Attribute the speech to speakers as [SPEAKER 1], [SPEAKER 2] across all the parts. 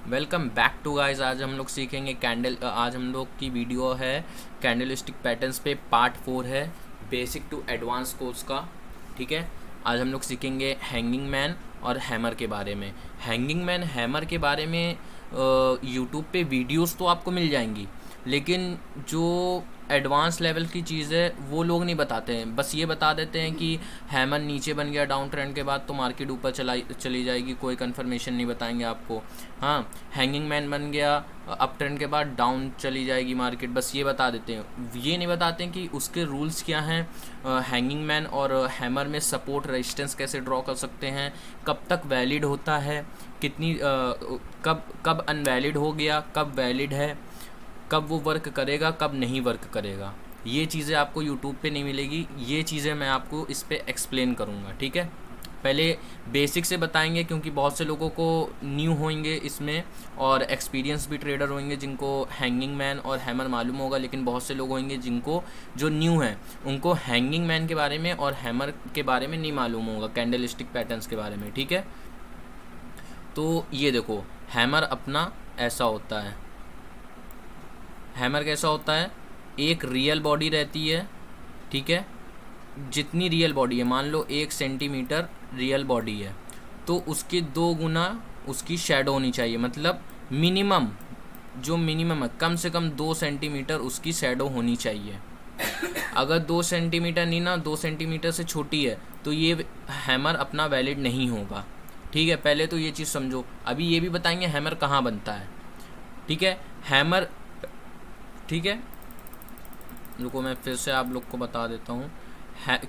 [SPEAKER 1] Welcome back to guys. आज हम लोग सीखेंगे आज हम लोग की वीडियो है कैंडलस्टिक पैटर्न्स पे, पार्ट 4 है बेसिक टू एडवांस कोर्स का। ठीक है, आज हम लोग सीखेंगे हैंगिंग मैन और हैमर के बारे में। हैंगिंग मैन हैमर के बारे में यूट्यूब पे वीडियोस तो आपको मिल जाएंगी, लेकिन जो एडवांस लेवल की चीज़ है वो लोग नहीं बताते हैं। बस ये बता देते हैं कि हैमर नीचे बन गया डाउन ट्रेंड के बाद तो मार्केट ऊपर चली जाएगी, कोई कंफर्मेशन नहीं बताएंगे आपको। हाँ, हैंगिंग मैन बन गया अप ट्रेंड के बाद डाउन चली जाएगी मार्केट, बस ये बता देते हैं। ये नहीं बताते हैं कि उसके रूल्स क्या हैं, हैंगिंग मैन और हैमर में सपोर्ट रेजिस्टेंस कैसे ड्रॉ कर सकते हैं, कब तक वैलिड होता है, कितनी कब कब अनवैलिड हो गया, कब वैलिड है, कब वो वर्क करेगा, कब नहीं वर्क करेगा। ये चीज़ें आपको यूट्यूब पे नहीं मिलेगी, ये चीज़ें मैं आपको इस पे एक्सप्लेन करूँगा। ठीक है, पहले बेसिक से बताएंगे क्योंकि बहुत से लोगों को न्यू होंगे इसमें, और एक्सपीरियंस भी ट्रेडर होंगे जिनको हैंगिंग मैन और हैमर मालूम होगा, लेकिन बहुत से लोग होंगे जिनको जो न्यू हैं उनको हैंगिंग मैन के बारे में और हैमर के बारे में नहीं मालूम होगा, कैंडलस्टिक पैटर्न्स के बारे में। ठीक है, तो ये देखो, हैमर अपना ऐसा होता है। हैमर कैसा होता है, एक रियल बॉडी रहती है। ठीक है, जितनी रियल बॉडी है, मान लो 1 सेंटीमीटर रियल बॉडी है, तो उसके 2 गुना उसकी शेडो होनी चाहिए। मतलब मिनिमम, जो मिनिमम है, कम से कम 2 सेंटीमीटर उसकी शेडो होनी चाहिए। अगर 2 सेंटीमीटर नहीं ना, 2 सेंटीमीटर से छोटी है तो ये हैमर अपना वैलिड नहीं होगा। ठीक है, पहले तो ये चीज़ समझो। अभी ये भी बताएंगे हैमर कहाँ बनता है। ठीक है, हैमर, ठीक है, रुको मैं फिर से आप लोग को बता देता हूँ।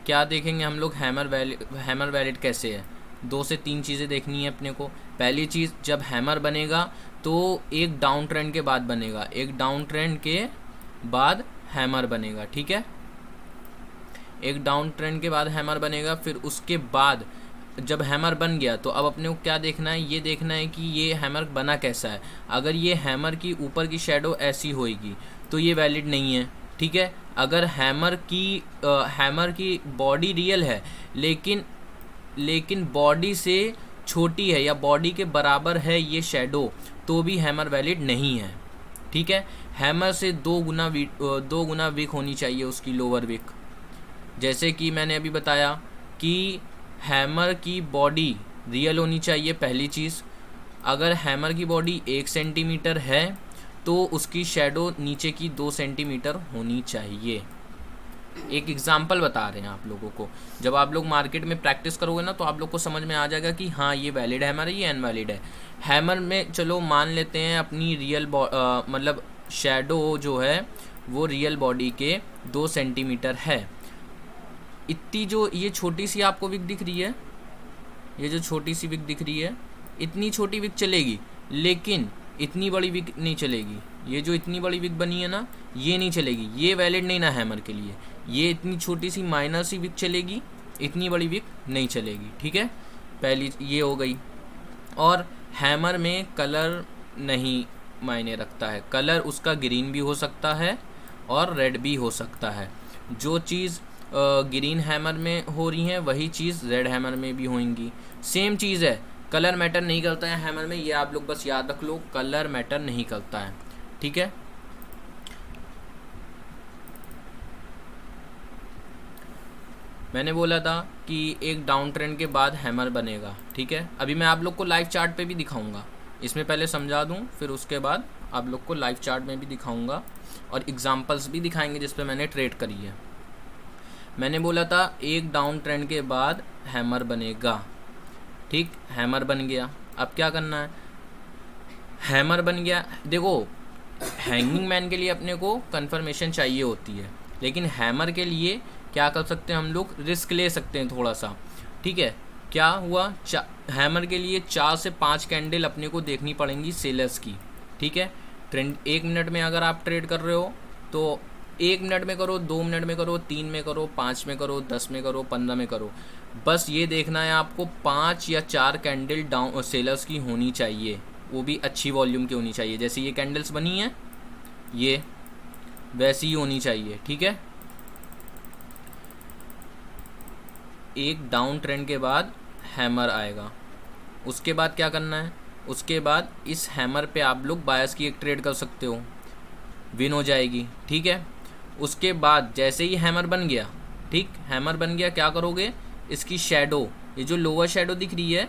[SPEAKER 1] क्या देखेंगे हम लोग, हैमर वैलिड कैसे है। 2 से 3 चीज़ें देखनी है अपने को। पहली चीज़, जब हैमर बनेगा तो एक डाउन ट्रेंड के बाद बनेगा, एक डाउन ट्रेंड के बाद हैमर बनेगा। ठीक है, एक डाउन ट्रेंड के बाद हैमर बनेगा। फिर उसके बाद जब हैमर बन गया तो अब अपने को क्या देखना है, ये देखना है कि ये हैमर बना कैसा है। अगर ये हैमर की ऊपर की शेडो ऐसी होएगी तो ये वैलिड नहीं है। ठीक है, अगर हैमर की बॉडी रियल है लेकिन बॉडी से छोटी है या बॉडी के बराबर है ये शेडो, तो भी हैमर वैलिड नहीं है। ठीक है, हैमर से 2 गुना वीक होनी चाहिए उसकी लोअर वीक। जैसे कि मैंने अभी बताया कि हैमर की बॉडी रियल होनी चाहिए, पहली चीज़। अगर हैमर की बॉडी 1 सेंटीमीटर है तो उसकी शेडो नीचे की 2 सेंटीमीटर होनी चाहिए। एक एग्जाम्पल बता रहे हैं आप लोगों को। जब आप लोग मार्केट में प्रैक्टिस करोगे ना तो आप लोग को समझ में आ जाएगा कि हाँ, ये वैलिड हैमर है, ये अनवैलिड है। हैमर में चलो मान लेते हैं अपनी रियल मतलब शेडो जो है वो रियल बॉडी के 2 सेंटीमीटर है। इतनी जो ये छोटी सी आपको विक दिख रही है, ये जो छोटी सी विक दिख रही है, इतनी छोटी विक चलेगी, लेकिन इतनी बड़ी विक नहीं चलेगी। ये जो इतनी बड़ी विक बनी है ना, ये नहीं चलेगी, ये वैलिड नहीं ना हैमर के लिए। ये इतनी छोटी सी माइनर सी विक चलेगी, इतनी बड़ी विक नहीं चलेगी। ठीक है, पहली ये हो गई। और हैमर में कलर नहीं मायने रखता है। कलर उसका ग्रीन भी हो सकता है और रेड भी हो सकता है। जो चीज़ ग्रीन हैमर में हो रही हैं वही चीज़ रेड हैमर में भी होंगी। सेम चीज़ है, कलर मैटर नहीं करता है हैमर में, ये आप लोग बस याद रख लो, कलर मैटर नहीं करता है। ठीक है, मैंने बोला था कि एक डाउन ट्रेंड के बाद हैमर बनेगा। ठीक है, अभी मैं आप लोग को लाइव चार्ट पे भी दिखाऊंगा। इसमें पहले समझा दूं, फिर उसके बाद आप लोग को लाइव चार्ट में भी दिखाऊंगा और एग्जांपल्स भी दिखाएंगे जिस पे मैंने ट्रेड करी है। मैंने बोला था एक डाउन ट्रेंड के बाद हैमर बनेगा। ठीक, हैमर बन गया। अब क्या करना है, हैमर बन गया। देखो, हैंगिंग मैन के लिए अपने को कंफर्मेशन चाहिए होती है, लेकिन हैमर के लिए क्या कर सकते हैं हम लोग, रिस्क ले सकते हैं थोड़ा सा। ठीक है, क्या हुआ, हैमर के लिए 4 से 5 कैंडल अपने को देखनी पड़ेंगी सेलर्स की। ठीक है, ट्रेंड 1 मिनट में अगर आप ट्रेड कर रहे हो तो 1 मिनट में करो, 2 मिनट में करो, 3 में करो, 5 में करो, 10 में करो, 15 में करो। बस ये देखना है आपको 5 या 4 कैंडल डाउन सेलर्स की होनी चाहिए, वो भी अच्छी वॉल्यूम की होनी चाहिए। जैसे ये कैंडल्स बनी हैं, ये वैसी ही होनी चाहिए। ठीक है, एक डाउन ट्रेंड के बाद हैमर आएगा, उसके बाद क्या करना है, उसके बाद इस हैमर पे आप लोग बायस की एक ट्रेड कर सकते हो, विन हो जाएगी। ठीक है, उसके बाद जैसे ही हैमर बन गया, ठीक, हैमर बन गया, क्या करोगे, इसकी शेडो, ये जो लोअर शेडो दिख रही है,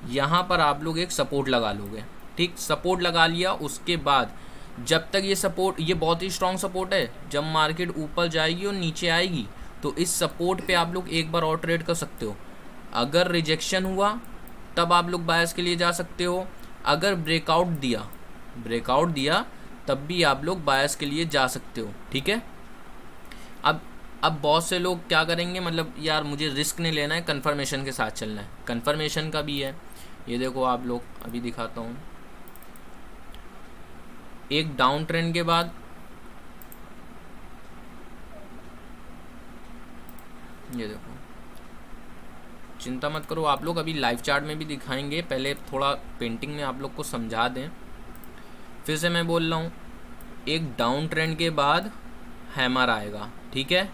[SPEAKER 1] यहाँ पर आप लोग एक सपोर्ट लगा लोगे। ठीक, सपोर्ट लगा लिया, उसके बाद जब तक ये सपोर्ट, ये बहुत ही स्ट्रॉन्ग सपोर्ट है, जब मार्केट ऊपर जाएगी और नीचे आएगी तो इस सपोर्ट पे आप लोग एक बार और ट्रेड कर सकते हो। अगर रिजेक्शन हुआ तब आप लोग बायस के लिए जा सकते हो। अगर ब्रेकआउट दिया तब भी आप लोग बायस के लिए जा सकते हो। ठीक है, अब बहुत से लोग क्या करेंगे, मतलब यार मुझे रिस्क नहीं लेना है, कंफर्मेशन के साथ चलना है। कंफर्मेशन का भी है, ये देखो आप लोग, अभी दिखाता हूँ। एक डाउन ट्रेंड के बाद ये देखो, चिंता मत करो आप लोग, अभी लाइव चार्ट में भी दिखाएंगे, पहले थोड़ा पेंटिंग में आप लोग को समझा दें। फिर से मैं बोल रहा हूँ, एक डाउन ट्रेंड के बाद हैमर आएगा। ठीक है,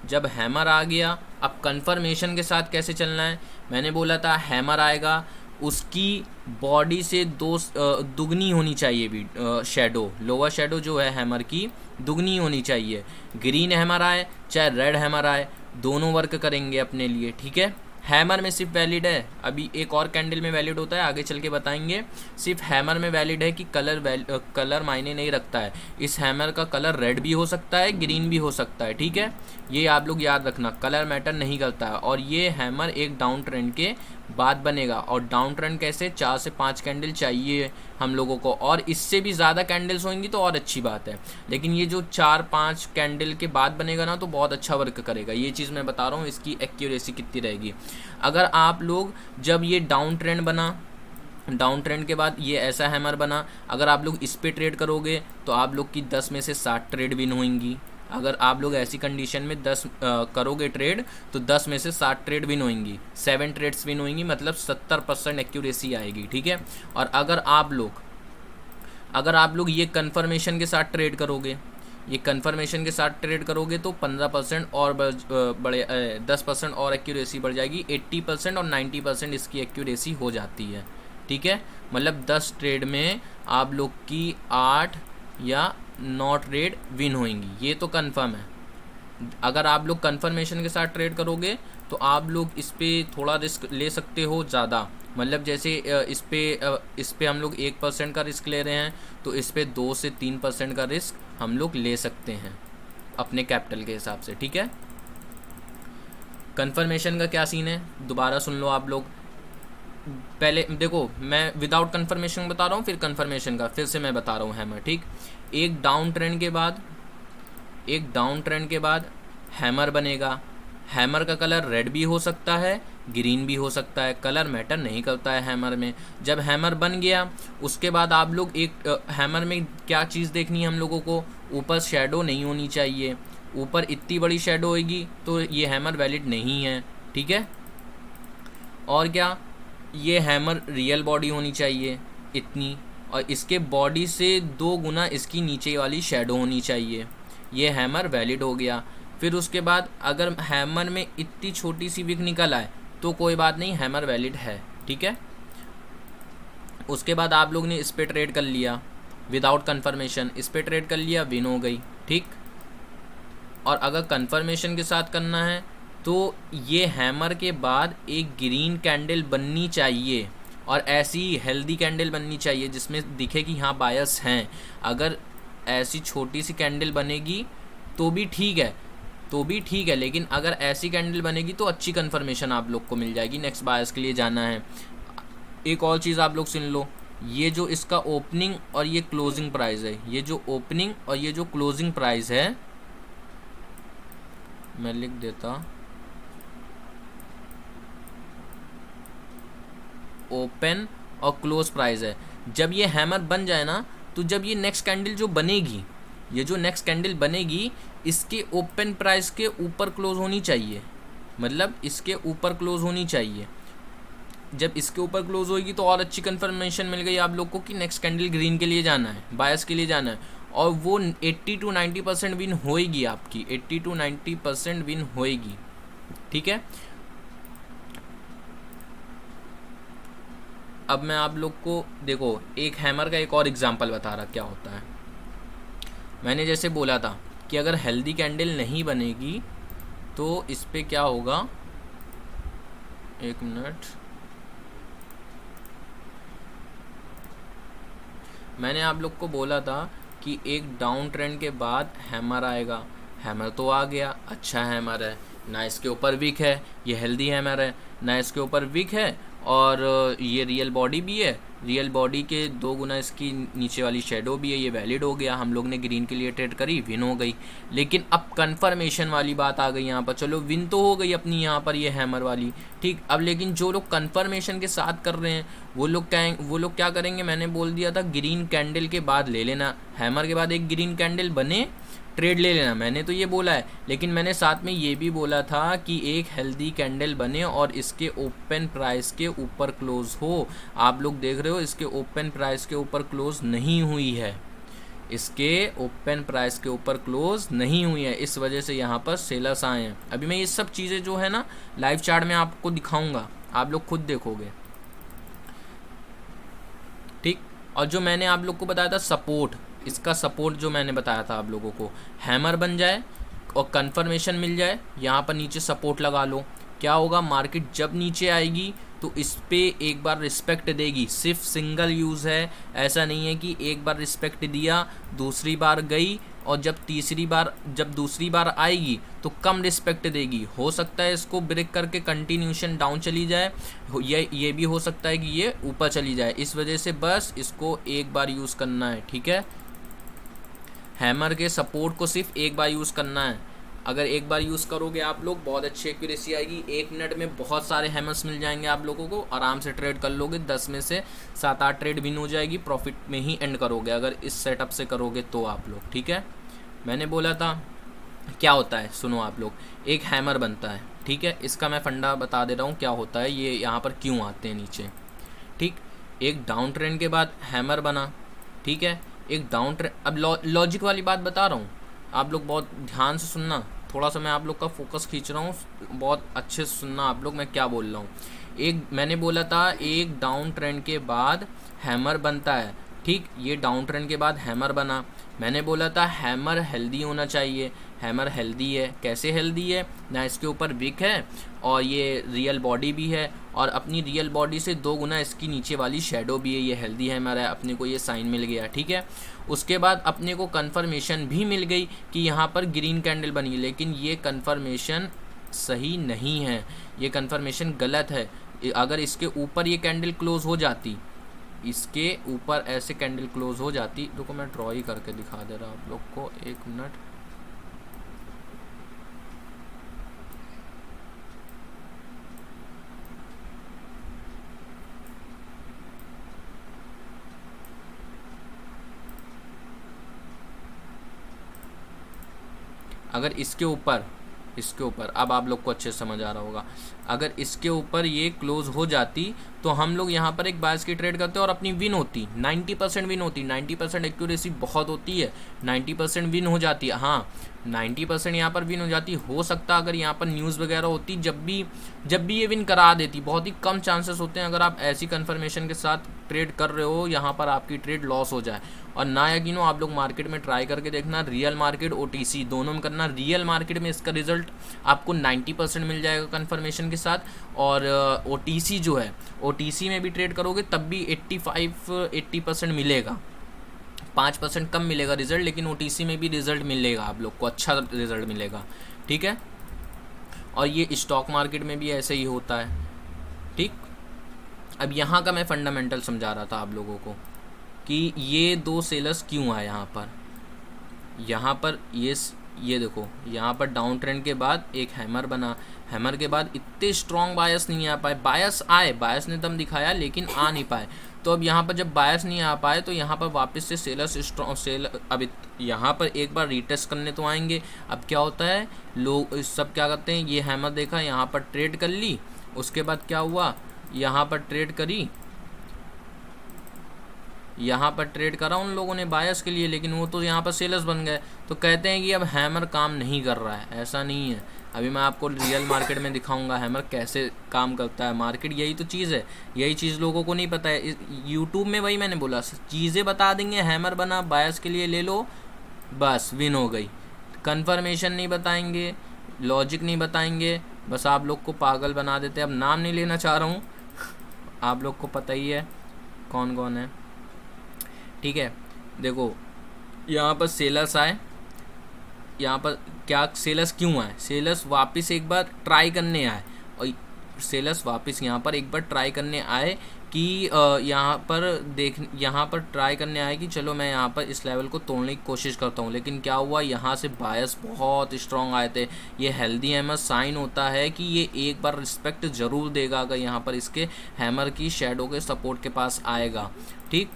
[SPEAKER 1] जब हैमर आ गया, अब कंफर्मेशन के साथ कैसे चलना है, मैंने बोला था हैमर आएगा, उसकी बॉडी से दुगनी होनी चाहिए भी शेडो, लोअर शेडो जो है हैमर की दुगनी होनी चाहिए। ग्रीन हैमर आए चाहे रेड हैमर आए, दोनों वर्क करेंगे अपने लिए। ठीक है, हैमर में सिर्फ वैलिड है, अभी एक और कैंडल में वैलिड होता है, आगे चल के बताएंगे। सिर्फ हैमर में वैलिड है कि कलर मायने नहीं रखता है। इस हैमर का कलर रेड भी हो सकता है, ग्रीन भी हो सकता है। ठीक है, ये आप लोग याद रखना, कलर मैटर नहीं करता है। और ये हैमर एक डाउन ट्रेंड के बाद बनेगा, और डाउन ट्रेंड कैसे, 4 से 5 कैंडल चाहिए हम लोगों को, और इससे भी ज़्यादा कैंडल्स होंगी तो और अच्छी बात है। लेकिन ये जो 4-5 कैंडल के बाद बनेगा ना, तो बहुत अच्छा वर्क करेगा। ये चीज़ मैं बता रहा हूँ, इसकी एक्यूरेसी कितनी रहेगी। अगर आप लोग, जब ये डाउन ट्रेंड बना, डाउन ट्रेंड के बाद ये ऐसा हैमर बना, अगर आप लोग इस पे ट्रेड करोगे तो आप लोग की 10 में से 60 ट्रेड विन होंगी। अगर आप लोग ऐसी कंडीशन में 10 करोगे ट्रेड तो 10 में से 60 ट्रेड विन होंगी, 7 ट्रेड्स विन होंगी, मतलब 70% एक्यूरेसी आएगी। ठीक है, और अगर आप लोग ये कंफर्मेशन के साथ ट्रेड करोगे, ये कंफर्मेशन के साथ ट्रेड करोगे तो 15% और 10% और एक्यूरेसी बढ़ जाएगी, 80% और 90% इसकी एक्यूरेसी हो जाती है। ठीक है, मतलब 10 ट्रेड में आप लोग की 8 या 9 ट्रेड विन होंगी, ये तो कंफर्म है। अगर आप लोग कंफर्मेशन के साथ ट्रेड करोगे तो आप लोग इस पर थोड़ा रिस्क ले सकते हो ज़्यादा, मतलब जैसे इस पे हम लोग 1% का रिस्क ले रहे हैं, तो इस पे 2 से 3% का रिस्क हम लोग ले सकते हैं अपने कैपिटल के हिसाब से। ठीक है, कंफर्मेशन का क्या सीन है दोबारा सुन लो आप लोग। पहले देखो, मैं विदाउट कंफर्मेशन बता रहा हूँ, फिर कंफर्मेशन का फिर से मैं बता रहा हूँ हैमर। ठीक, एक डाउन ट्रेंड के बाद हैमर बनेगा। हैमर का कलर रेड भी हो सकता है, ग्रीन भी हो सकता है, कलर मैटर नहीं करता है हैमर में। जब हैमर बन गया उसके बाद आप लोग हैमर में क्या चीज़ देखनी है हम लोगों को, ऊपर शेडो नहीं होनी चाहिए। ऊपर इतनी बड़ी शेडो होगी तो ये हैमर वैलिड नहीं है। ठीक है, और क्या, ये हैमर रियल बॉडी होनी चाहिए इतनी, और इसके बॉडी से 2 गुना इसकी नीचे वाली शेडो होनी चाहिए, ये हैमर वैलिड हो गया। फिर उसके बाद अगर हैमर में इतनी छोटी सी विक निकल आए तो कोई बात नहीं, हैमर वैलिड है। ठीक है, उसके बाद आप लोग ने इस पे ट्रेड कर लिया विदाउट कंफर्मेशन, इस पे ट्रेड कर लिया, विन हो गई। ठीक, और अगर कंफर्मेशन के साथ करना है तो ये हैमर के बाद एक ग्रीन कैंडल बननी चाहिए, और ऐसी हेल्दी कैंडल बननी चाहिए जिसमें दिखे कि हाँ बायस हैं। अगर ऐसी छोटी सी कैंडल बनेगी तो भी ठीक है, लेकिन अगर ऐसी कैंडल बनेगी तो अच्छी कंफर्मेशन आप लोग को मिल जाएगी, नेक्स्ट बायस के लिए जाना है। एक और चीज़ आप लोग सुन लो, ये जो इसका ओपनिंग और ये क्लोजिंग प्राइस है, ये जो ओपनिंग और ये जो क्लोजिंग प्राइस है, मैं लिख देता, ओपन और क्लोज प्राइस है। जब ये हैमर बन जाए ना, तो जब ये नेक्स्ट कैंडल जो बनेगी, ये जो नेक्स्ट कैंडल बनेगी, इसके ओपन प्राइस के ऊपर क्लोज होनी चाहिए, मतलब इसके ऊपर क्लोज होनी चाहिए। जब इसके ऊपर क्लोज होगी तो और अच्छी कंफर्मेशन मिल गई आप लोग को कि नेक्स्ट कैंडल ग्रीन के लिए जाना है, बायस के लिए जाना है, और वो 80 to 90% विन होएगी आपकी, 80 to 90% विन होएगी। ठीक है, अब मैं आप लोग को देखो एक हैमर का एक और एग्जांपल बता रहा क्या होता है। मैंने जैसे बोला था कि अगर हेल्दी कैंडल नहीं बनेगी तो इस पे क्या होगा, एक मिनट, मैंने आप लोग को बोला था कि एक डाउन ट्रेंड के बाद हैमर आएगा। हैमर तो आ गया, अच्छा हैमर है ना, इसके ऊपर विक है, ये हेल्दी हैमर है ना, इसके ऊपर विक है और ये रियल बॉडी भी है, रियल बॉडी के 2 गुना इसकी नीचे वाली शेडो भी है, ये वैलिड हो गया, हम लोग ने ग्रीन के लिए ट्रेड करी, विन हो गई। लेकिन अब कंफर्मेशन वाली बात आ गई यहाँ पर, चलो विन तो हो गई अपनी यहाँ पर ये हैमर वाली, ठीक। अब लेकिन जो लोग कंफर्मेशन के साथ कर रहे हैं वो लोग क्या करेंगे, मैंने बोल दिया था ग्रीन कैंडल के बाद ले लेना, हैमर के बाद एक ग्रीन कैंडल बने ट्रेड ले लेना, मैंने तो ये बोला है। लेकिन मैंने साथ में ये भी बोला था कि एक हेल्दी कैंडल बने और इसके ओपन प्राइस के ऊपर क्लोज हो। आप लोग देख रहे हो इसके ओपन प्राइस के ऊपर क्लोज नहीं हुई है, इसके ओपन प्राइस के ऊपर क्लोज नहीं हुई है, इस वजह से यहाँ पर सेलर्स आए हैं। अभी मैं ये सब चीज़ें जो है ना लाइव चार्ट में आपको दिखाऊंगा, आप लोग खुद देखोगे, ठीक। और जो मैंने आप लोग को बताया था सपोर्ट, इसका सपोर्ट जो मैंने बताया था आप लोगों को, हैमर बन जाए और कंफर्मेशन मिल जाए, यहाँ पर नीचे सपोर्ट लगा लो, क्या होगा, मार्केट जब नीचे आएगी तो इस पे एक बार रिस्पेक्ट देगी, सिर्फ सिंगल यूज़ है, ऐसा नहीं है कि एक बार रिस्पेक्ट दिया दूसरी बार गई और जब दूसरी बार आएगी तो कम रिस्पेक्ट देगी। हो सकता है इसको ब्रेक करके कंटिन्यूशन डाउन चली जाए, ये भी हो सकता है कि ये ऊपर चली जाए, इस वजह से बस इसको एक बार यूज़ करना है, ठीक है। हैमर के सपोर्ट को सिर्फ एक बार यूज़ करना है, अगर एक बार यूज़ करोगे आप लोग बहुत अच्छी एक्यूरेसी आएगी, 1 मिनट में बहुत सारे हैमर्स मिल जाएंगे आप लोगों को, आराम से ट्रेड कर लोगे, 10 में से 7-8 ट्रेड विन हो जाएगी, प्रॉफिट में ही एंड करोगे अगर इस सेटअप से करोगे तो आप लोग, ठीक है। मैंने बोला था क्या होता है, सुनो आप लोग, एक हैमर बनता है, ठीक है, इसका मैं फंडा बता दे रहा हूँ क्या होता है, ये यहाँ पर क्यों आते हैं नीचे, ठीक। एक डाउन ट्रेंड के बाद हैमर बना, ठीक है, एक डाउन ट्रेंड, अब लॉजिक वाली बात बता रहा हूँ, आप लोग बहुत ध्यान से सुनना, थोड़ा सा मैं आप लोग का फोकस खींच रहा हूँ, बहुत अच्छे से सुनना आप लोग मैं क्या बोल रहा हूँ। एक मैंने बोला था एक डाउन ट्रेंड के बाद हैमर बनता है, ठीक, ये डाउन ट्रेंड के बाद हैमर बना, मैंने बोला था हैमर हेल्दी होना चाहिए, हैमर हेल्दी है, कैसे हेल्दी है ना, इसके ऊपर विक है और ये रियल बॉडी भी है और अपनी रियल बॉडी से 2 गुना इसकी नीचे वाली शेडो भी है, ये हेल्दी हैमर है, अपने को ये साइन मिल गया, ठीक है। उसके बाद अपने को कंफर्मेशन भी मिल गई कि यहाँ पर ग्रीन कैंडल बनी, लेकिन ये कंफर्मेशन सही नहीं है, ये कंफर्मेशन गलत है। अगर इसके ऊपर ये कैंडल क्लोज हो जाती, इसके ऊपर ऐसे कैंडल क्लोज हो जाती, देखो मैं ड्रॉ ही करके दिखा दे रहा हूँ आप लोग को, 1 मिनट, अगर इसके ऊपर अब आप लोग को अच्छे से समझ आ रहा होगा, अगर इसके ऊपर ये क्लोज हो जाती तो हम लोग यहाँ पर एक बायस की ट्रेड करते और अपनी विन होती, 90% विन होती, 90% एक्यूरेसी बहुत होती है, 90% विन हो जाती है, हाँ 90% यहाँ पर विन हो जाती। हो सकता अगर यहाँ पर न्यूज़ वगैरह होती, जब भी ये विन करा देती, बहुत ही कम चांसेस होते हैं अगर आप ऐसी कंफर्मेशन के साथ ट्रेड कर रहे हो यहाँ पर आपकी ट्रेड लॉस हो जाए। और ना यकीन हो आप लोग मार्केट में ट्राई करके देखना, रियल मार्केट OTC दोनों में करना, रियल मार्केट में इसका रिजल्ट आपको 90% मिल जाएगा कंफर्मेशन के साथ, और OTC जो है OTC में भी ट्रेड करोगे तब भी 85-80% मिलेगा, 5% कम मिलेगा रिजल्ट, लेकिन OTC में भी रिजल्ट मिलेगा आप लोग को, अच्छा रिजल्ट मिलेगा, ठीक है। और ये स्टॉक मार्केट में भी ऐसे ही होता है, ठीक। अब यहाँ का मैं फंडामेंटल समझा रहा था आप लोगों को कि ये 2 सेलर्स क्यों आए यहाँ पर ये देखो, यहाँ पर डाउन ट्रेंड के बाद एक हैमर बना, हैमर के बाद इतने स्ट्रॉन्ग बायस नहीं आ पाए, बायस ने दम दिखाया लेकिन आ नहीं पाए। तो अब यहाँ पर जब बायस नहीं आ पाए तो यहाँ पर वापस से सेलर अब यहाँ पर एक बार रीटेस्ट करने तो आएंगे। अब क्या होता है, लोग सब क्या करते हैं, ये हैमर देखा, यहाँ पर ट्रेड कर ली, उसके बाद क्या हुआ, यहाँ पर ट्रेड करी, यहाँ पर ट्रेड करा उन लोगों ने बायस के लिए, लेकिन वो तो यहाँ पर सेलर्स बन गए, तो कहते हैं कि अब हैमर काम नहीं कर रहा है। ऐसा नहीं है, अभी मैं आपको रियल मार्केट में दिखाऊंगा हैमर कैसे काम करता है। मार्केट यही तो चीज़ है, यही चीज़ लोगों को नहीं पता है। यूट्यूब में वही मैंने बोला, चीज़ें बता देंगे, हैमर बना बायस के लिए ले लो, बस विन हो गई। कन्फर्मेशन नहीं बताएंगे, लॉजिक नहीं बताएंगे, बस आप लोग को पागल बना देते हैं। अब नाम नहीं लेना चाह रहा हूँ, आप लोग को पता ही है कौन कौन है, ठीक है। देखो यहाँ पर सेलर्स आए, यहाँ पर क्या सेलर्स क्यों आए, सेलर्स वापस एक बार ट्राई करने आए, और सेलर्स वापस यहाँ पर एक बार ट्राई करने आए कि यहाँ पर ट्राई करने आए कि चलो मैं यहाँ पर इस लेवल को तोड़ने की कोशिश करता हूँ। लेकिन क्या हुआ, यहाँ से बायस बहुत स्ट्रॉन्ग आए थे। ये हेल्दी हैमर साइन होता है कि ये एक बार रिस्पेक्ट ज़रूर देगा अगर यहाँ पर इसके हैमर की शैडो के सपोर्ट के पास आएगा, ठीक।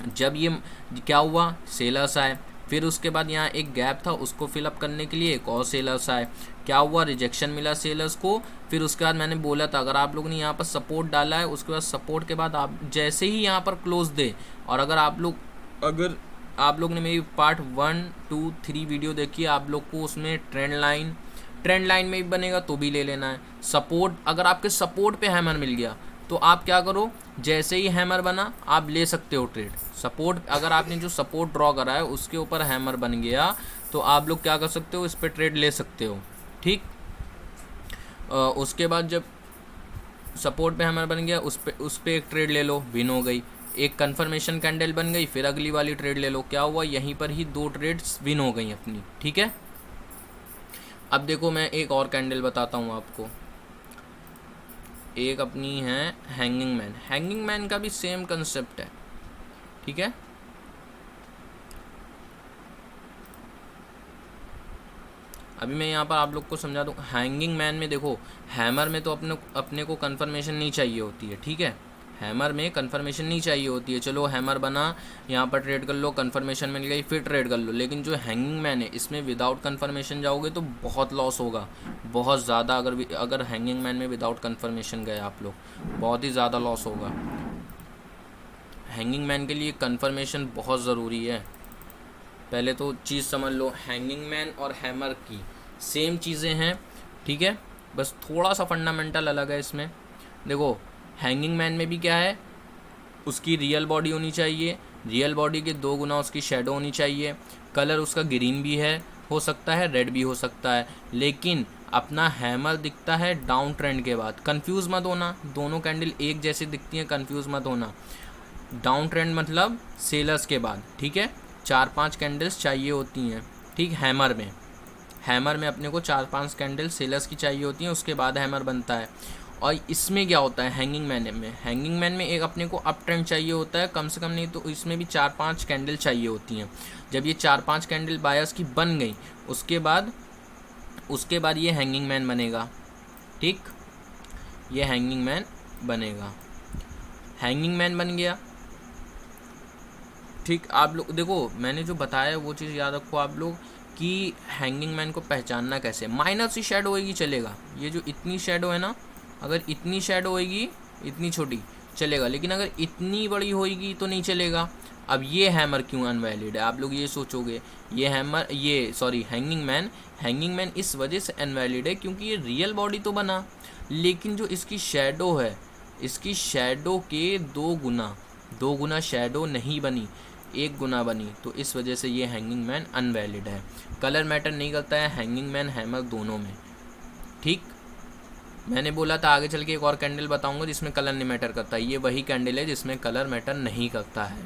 [SPEAKER 1] जब ये क्या हुआ, सेलर्स आए, फिर उसके बाद यहाँ एक गैप था, उसको फिलअप करने के लिए एक और सेलर्स आए। क्या हुआ, रिजेक्शन मिला सेलर्स को। फिर उसके बाद मैंने बोला था अगर आप लोगों ने यहाँ पर सपोर्ट डाला है, उसके बाद सपोर्ट के बाद आप जैसे ही यहाँ पर क्लोज दे, और अगर आप लोग ने मेरी पार्ट 1, 2, 3 वीडियो देखी है, आप लोग को उसमें ट्रेंड लाइन में भी बनेगा तो भी ले लेना है। सपोर्ट, अगर आपके सपोर्ट पे हैमर मिल गया तो आप क्या करो, जैसे ही हैमर बना आप ले सकते हो ट्रेड। सपोर्ट, अगर आपने जो सपोर्ट ड्रॉ करा है उसके ऊपर हैमर बन गया तो आप लोग क्या कर सकते हो, इस पर ट्रेड ले सकते हो, ठीक। उसके बाद जब सपोर्ट पे हैमर बन गया उस पर एक ट्रेड ले लो, विन हो गई। एक कंफर्मेशन कैंडल बन गई, फिर अगली वाली ट्रेड ले लो। क्या हुआ, यहीं पर ही 2 ट्रेड्स विन हो गई अपनी, ठीक है। अब देखो मैं एक और कैंडल बताता हूँ आपको, एक अपनी है हैंगिंग मैन का भी सेम कंसेप्ट है, ठीक है। अभी मैं यहाँ पर आप लोग को समझा दूँ। हैंगिंग मैन में देखो, हैमर में तो अपने को कंफर्मेशन नहीं चाहिए होती है, ठीक है। हैमर में कंफर्मेशन नहीं चाहिए होती है, चलो हैमर बना, यहाँ पर ट्रेड कर लो, कंफर्मेशन मिल गई, फिर ट्रेड कर लो। लेकिन जो हैंगिंग मैन है इसमें विदाउट कंफर्मेशन जाओगे तो बहुत लॉस होगा, बहुत ज़्यादा। अगर हैंगिंग मैन में विदाउट कंफर्मेशन गए आप लोग, बहुत ही ज़्यादा लॉस होगा। हैंगिंग मैन के लिए कंफर्मेशन बहुत ज़रूरी है। पहले तो चीज़ समझ लो, हैंगिंग मैन और हैमर की सेम चीज़ें हैं, ठीक है, बस थोड़ा सा फंडामेंटल अलग है इसमें। देखो हैंगिंग मैन में भी क्या है, उसकी रियल बॉडी होनी चाहिए, रियल बॉडी के 2 गुना उसकी शेडो होनी चाहिए। कलर उसका ग्रीन भी है, हो सकता है रेड भी हो सकता है, लेकिन अपना हैमर दिखता है डाउन ट्रेंड के बाद। कंफ्यूज मत होना, दोनों कैंडल एक जैसी दिखती हैं, कंफ्यूज मत होना। डाउन ट्रेंड मतलब सेलर्स के बाद, ठीक है। 4-5 कैंडल्स चाहिए होती हैं, ठीक। हैमर में अपने को 4-5 कैंडल सेलर्स की चाहिए होती हैं, उसके बाद हैमर बनता है। और इसमें क्या होता है, हैंगिंग मैन में एक अपने को अप ट्रेंड चाहिए होता है, कम से कम नहीं तो इसमें भी 4-5 कैंडल चाहिए होती हैं। जब ये 4-5 कैंडल बायर्स की बन गई, उसके बाद ये हैंगिंग मैन बनेगा, ठीक। ये हैंगिंग मैन बनेगा, हैंगिंग मैन बन गया, ठीक। आप लोग देखो मैंने जो बताया वो चीज़ याद रखो आप लोग कि हैंगिंग मैन को पहचानना कैसे। माइनर सी शेडो होएगी चलेगा, ये जो इतनी शेडो है ना, अगर इतनी शेडो होएगी, इतनी छोटी चलेगा, लेकिन अगर इतनी बड़ी होएगी तो नहीं चलेगा। अब ये हैमर क्यों अनवैलिड है, आप लोग ये सोचोगे, हैंगिंग मैन इस वजह से अनवैलिड है क्योंकि ये रियल बॉडी तो बना, लेकिन जो इसकी शेडो है, इसकी शेडो के 2 गुना शेडो नहीं बनी, 1 गुना बनी, तो इस वजह से ये हैंगिंग मैन अनवैलिड है। कलर मैटर नहीं करता है हैंगिंग मैन हैमर दोनों में, ठीक। मैंने बोला था आगे चल के एक और कैंडल बताऊंगा जिसमें कलर नहीं मैटर करता, ये वही कैंडल है जिसमें कलर मैटर नहीं करता है।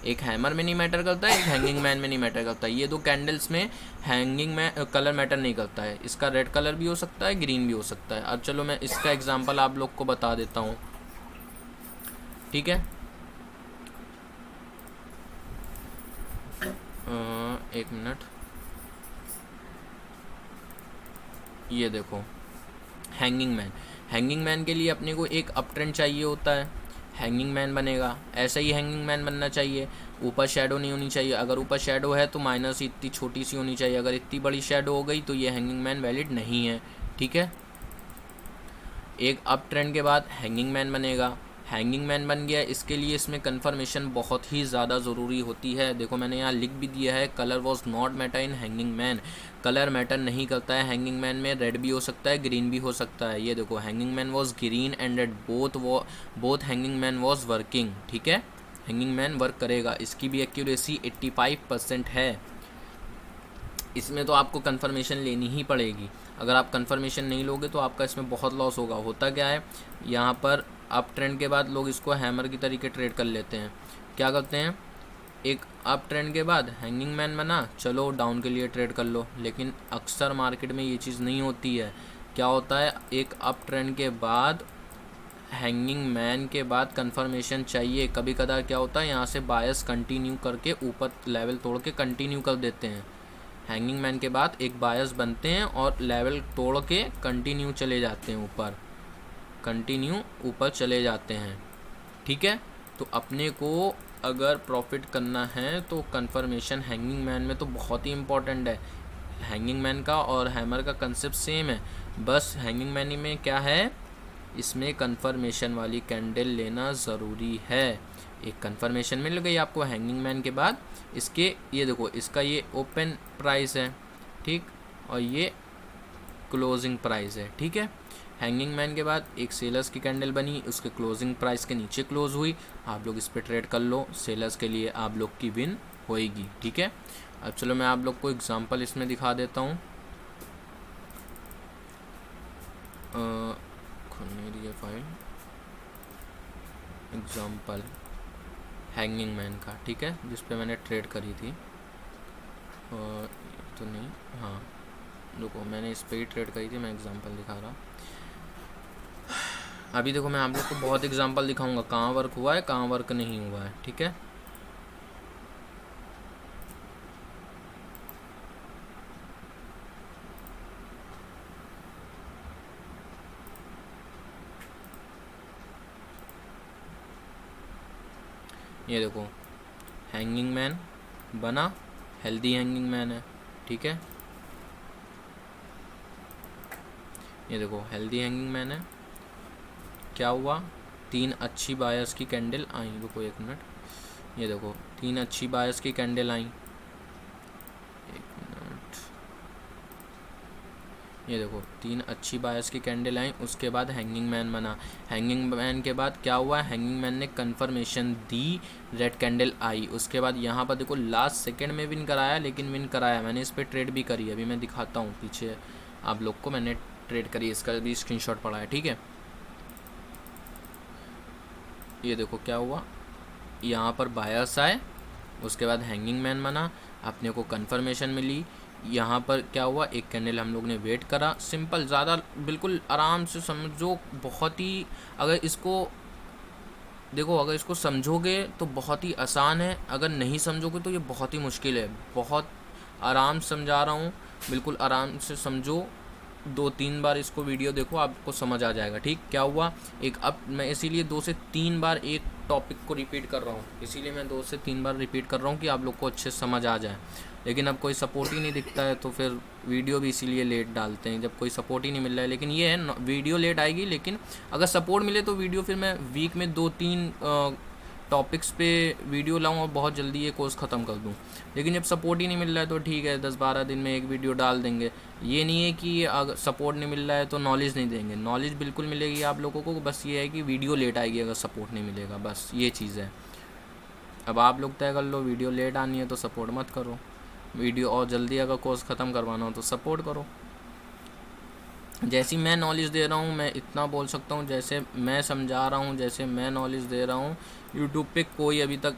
[SPEAKER 1] एक हैमर में नहीं मैटर करता है, एक हैंगिंग मैन में नहीं मैटर करता है। ये 2 कैंडल्स में हैंगिंग में कलर मैटर नहीं करता है, इसका रेड कलर भी हो सकता है, ग्रीन भी हो सकता है। अब चलो मैं इसका एग्जाम्पल आप लोग को बता देता हूँ, ठीक है। एक मिनट, ये देखो हैंगिंग मैन के लिए अपने को एक अप ट्रेंड चाहिए होता है, हैंगिंग मैन बनेगा। ऐसा ही हैंगिंग मैन बनना चाहिए, ऊपर शेडो नहीं होनी चाहिए। अगर ऊपर शेडो है तो माइनस इतनी छोटी सी होनी चाहिए, अगर इतनी बड़ी शेडो हो गई तो ये हैंगिंग मैन वैलिड नहीं है, ठीक है। एक अप ट्रेंड के बाद हैंगिंग मैन बनेगा, हैंगिंग मैन बन गया। इसके लिए इसमें कन्फर्मेशन बहुत ही ज़्यादा ज़रूरी होती है। देखो मैंने यहाँ लिख भी दिया है, colour was not matter in hanging man. Colour matter नहीं करता है हैंगिंग मैन में, रेड भी हो सकता है, ग्रीन भी हो सकता है। ये देखो hanging man was green and at both hanging man was working. ठीक है, हैंगिंग मैन वर्क करेगा। इसकी भी एक्यूरेसी 85% है। इसमें तो आपको कन्फर्मेशन लेनी ही पड़ेगी। अगर आप कन्फर्मेशन नहीं लोगे तो आपका इसमें बहुत लॉस होगा। होता क्या है, यहाँ पर अप ट्रेंड के बाद लोग इसको हैमर की तरीके ट्रेड कर लेते हैं। क्या करते हैं, एक अप ट्रेंड के बाद हैंगिंग मैन बना, चलो डाउन के लिए ट्रेड कर लो। लेकिन अक्सर मार्केट में ये चीज़ नहीं होती है। क्या होता है, एक अप ट्रेंड के बाद हैंगिंग मैन के बाद कंफर्मेशन चाहिए। कभी कदार क्या होता है, यहाँ से बायस कंटिन्यू करके ऊपर लेवल तोड़ के कंटिन्यू कर देते हैं। हैंगिंग मैन के बाद एक बायस बनते हैं और लेवल तोड़ के कंटिन्यू चले जाते हैं ऊपर, कंटिन्यू ऊपर चले जाते हैं। ठीक है, तो अपने को अगर प्रॉफिट करना है तो कंफर्मेशन हैंगिंग मैन में तो बहुत ही इम्पोर्टेंट है। हैंगिंग मैन का और हैमर का कंसेप्ट सेम है, बस हैंगिंग मैन में क्या है, इसमें कंफर्मेशन वाली कैंडल लेना ज़रूरी है। एक कंफर्मेशन मिल गई आपको हैंगिंग मैन के बाद। इसके ये देखो, इसका ये ओपन प्राइस है, ठीक, और ये क्लोजिंग प्राइस है। ठीक है, हैंगिंग मैन के बाद एक सेलर्स की कैंडल बनी, उसके क्लोजिंग प्राइस के नीचे क्लोज हुई। आप लोग इस पर ट्रेड कर लो, सेलर्स के लिए आप लोग की विन होएगी। ठीक है, अब चलो मैं आप लोग को एग्जांपल इसमें दिखा देता हूँ। खोलने फाइल, एग्जांपल हैंगिंग मैन का, ठीक है, जिस पे मैंने ट्रेड करी थी। और तो नहीं, हाँ देखो मैंने इस पे ही ट्रेड करी थी, मैं एग्जांपल दिखा रहा। अभी देखो मैं आप लोग को बहुत एग्जांपल दिखाऊंगा, कहाँ वर्क हुआ है कहाँ वर्क नहीं हुआ है। ठीक है, ये देखो हैंगिंग मैन बना, हेल्दी हैंगिंग मैन है। ठीक है, ये देखो हेल्दी हैंगिंग मैन है। क्या हुआ, 3 अच्छी बायर्स की कैंडल आई। रुको 1 मिनट, ये देखो 3 अच्छी बायर्स की कैंडल आई। 1 मिनट, ये देखो 3 अच्छी बायर्स की कैंडल आई। उसके बाद हैंगिंग मैन बना। हैंगिंग मैन के बाद क्या हुआ, हैंगिंग मैन ने कंफर्मेशन दी, रेड कैंडल आई। उसके बाद यहाँ पर देखो लास्ट सेकंड में विन कराया, लेकिन विन कराया, मैंने इस पर ट्रेड भी करी। अभी मैं दिखाता हूँ पीछे आप लोग को, मैंने ट्रेड करी, इसका भी स्क्रीनशॉट पड़ा है। ठीक है, ये देखो क्या हुआ, यहाँ पर बायर्स आए, उसके बाद हैंगिंग मैन बना, अपने को कंफर्मेशन मिली। यहाँ पर क्या हुआ, एक कैंडल हम लोग ने वेट करा। सिंपल, ज़्यादा बिल्कुल आराम से समझो, बहुत ही, अगर इसको देखो, अगर इसको समझोगे तो बहुत ही आसान है, अगर नहीं समझोगे तो ये बहुत ही मुश्किल है। बहुत आराम समझा रहा हूँ, बिल्कुल आराम से समझो। 2-3 बार इसको वीडियो देखो, आपको समझ आ जाएगा। ठीक, क्या हुआ, एक अब मैं इसीलिए 2 से 3 बार एक टॉपिक को रिपीट कर रहा हूँ, इसीलिए मैं 2 से 3 बार रिपीट कर रहा हूँ कि आप लोग को अच्छे से समझ आ जाए। लेकिन अब कोई सपोर्ट ही नहीं दिखता है, तो फिर वीडियो भी इसीलिए लेट डालते हैं, जब कोई सपोर्ट ही नहीं मिल रहा है। लेकिन ये है, वीडियो लेट आएगी, लेकिन अगर सपोर्ट मिले तो वीडियो फिर मैं वीक में 2-3 टॉपिक्स पे वीडियो लाऊं और बहुत जल्दी ये कोर्स ख़त्म कर दूं। लेकिन जब सपोर्ट ही नहीं मिल रहा है तो ठीक है, 10-12 दिन में एक वीडियो डाल देंगे। ये नहीं है कि अगर सपोर्ट नहीं मिल रहा है तो नॉलेज नहीं देंगे, नॉलेज बिल्कुल मिलेगी आप लोगों को, बस ये है कि वीडियो लेट आएगी अगर सपोर्ट नहीं मिलेगा, बस ये चीज़ है। अब आप लोग तय कर लो, वीडियो लेट आनी है तो सपोर्ट मत करो, वीडियो और जल्दी अगर कोर्स ख़त्म करवाना हो तो सपोर्ट करो। जैसी मैं नॉलेज दे रहा हूँ, मैं इतना बोल सकता हूँ, जैसे मैं समझा रहा हूँ, जैसे मैं नॉलेज दे रहा हूँ, यूट्यूब पे कोई अभी तक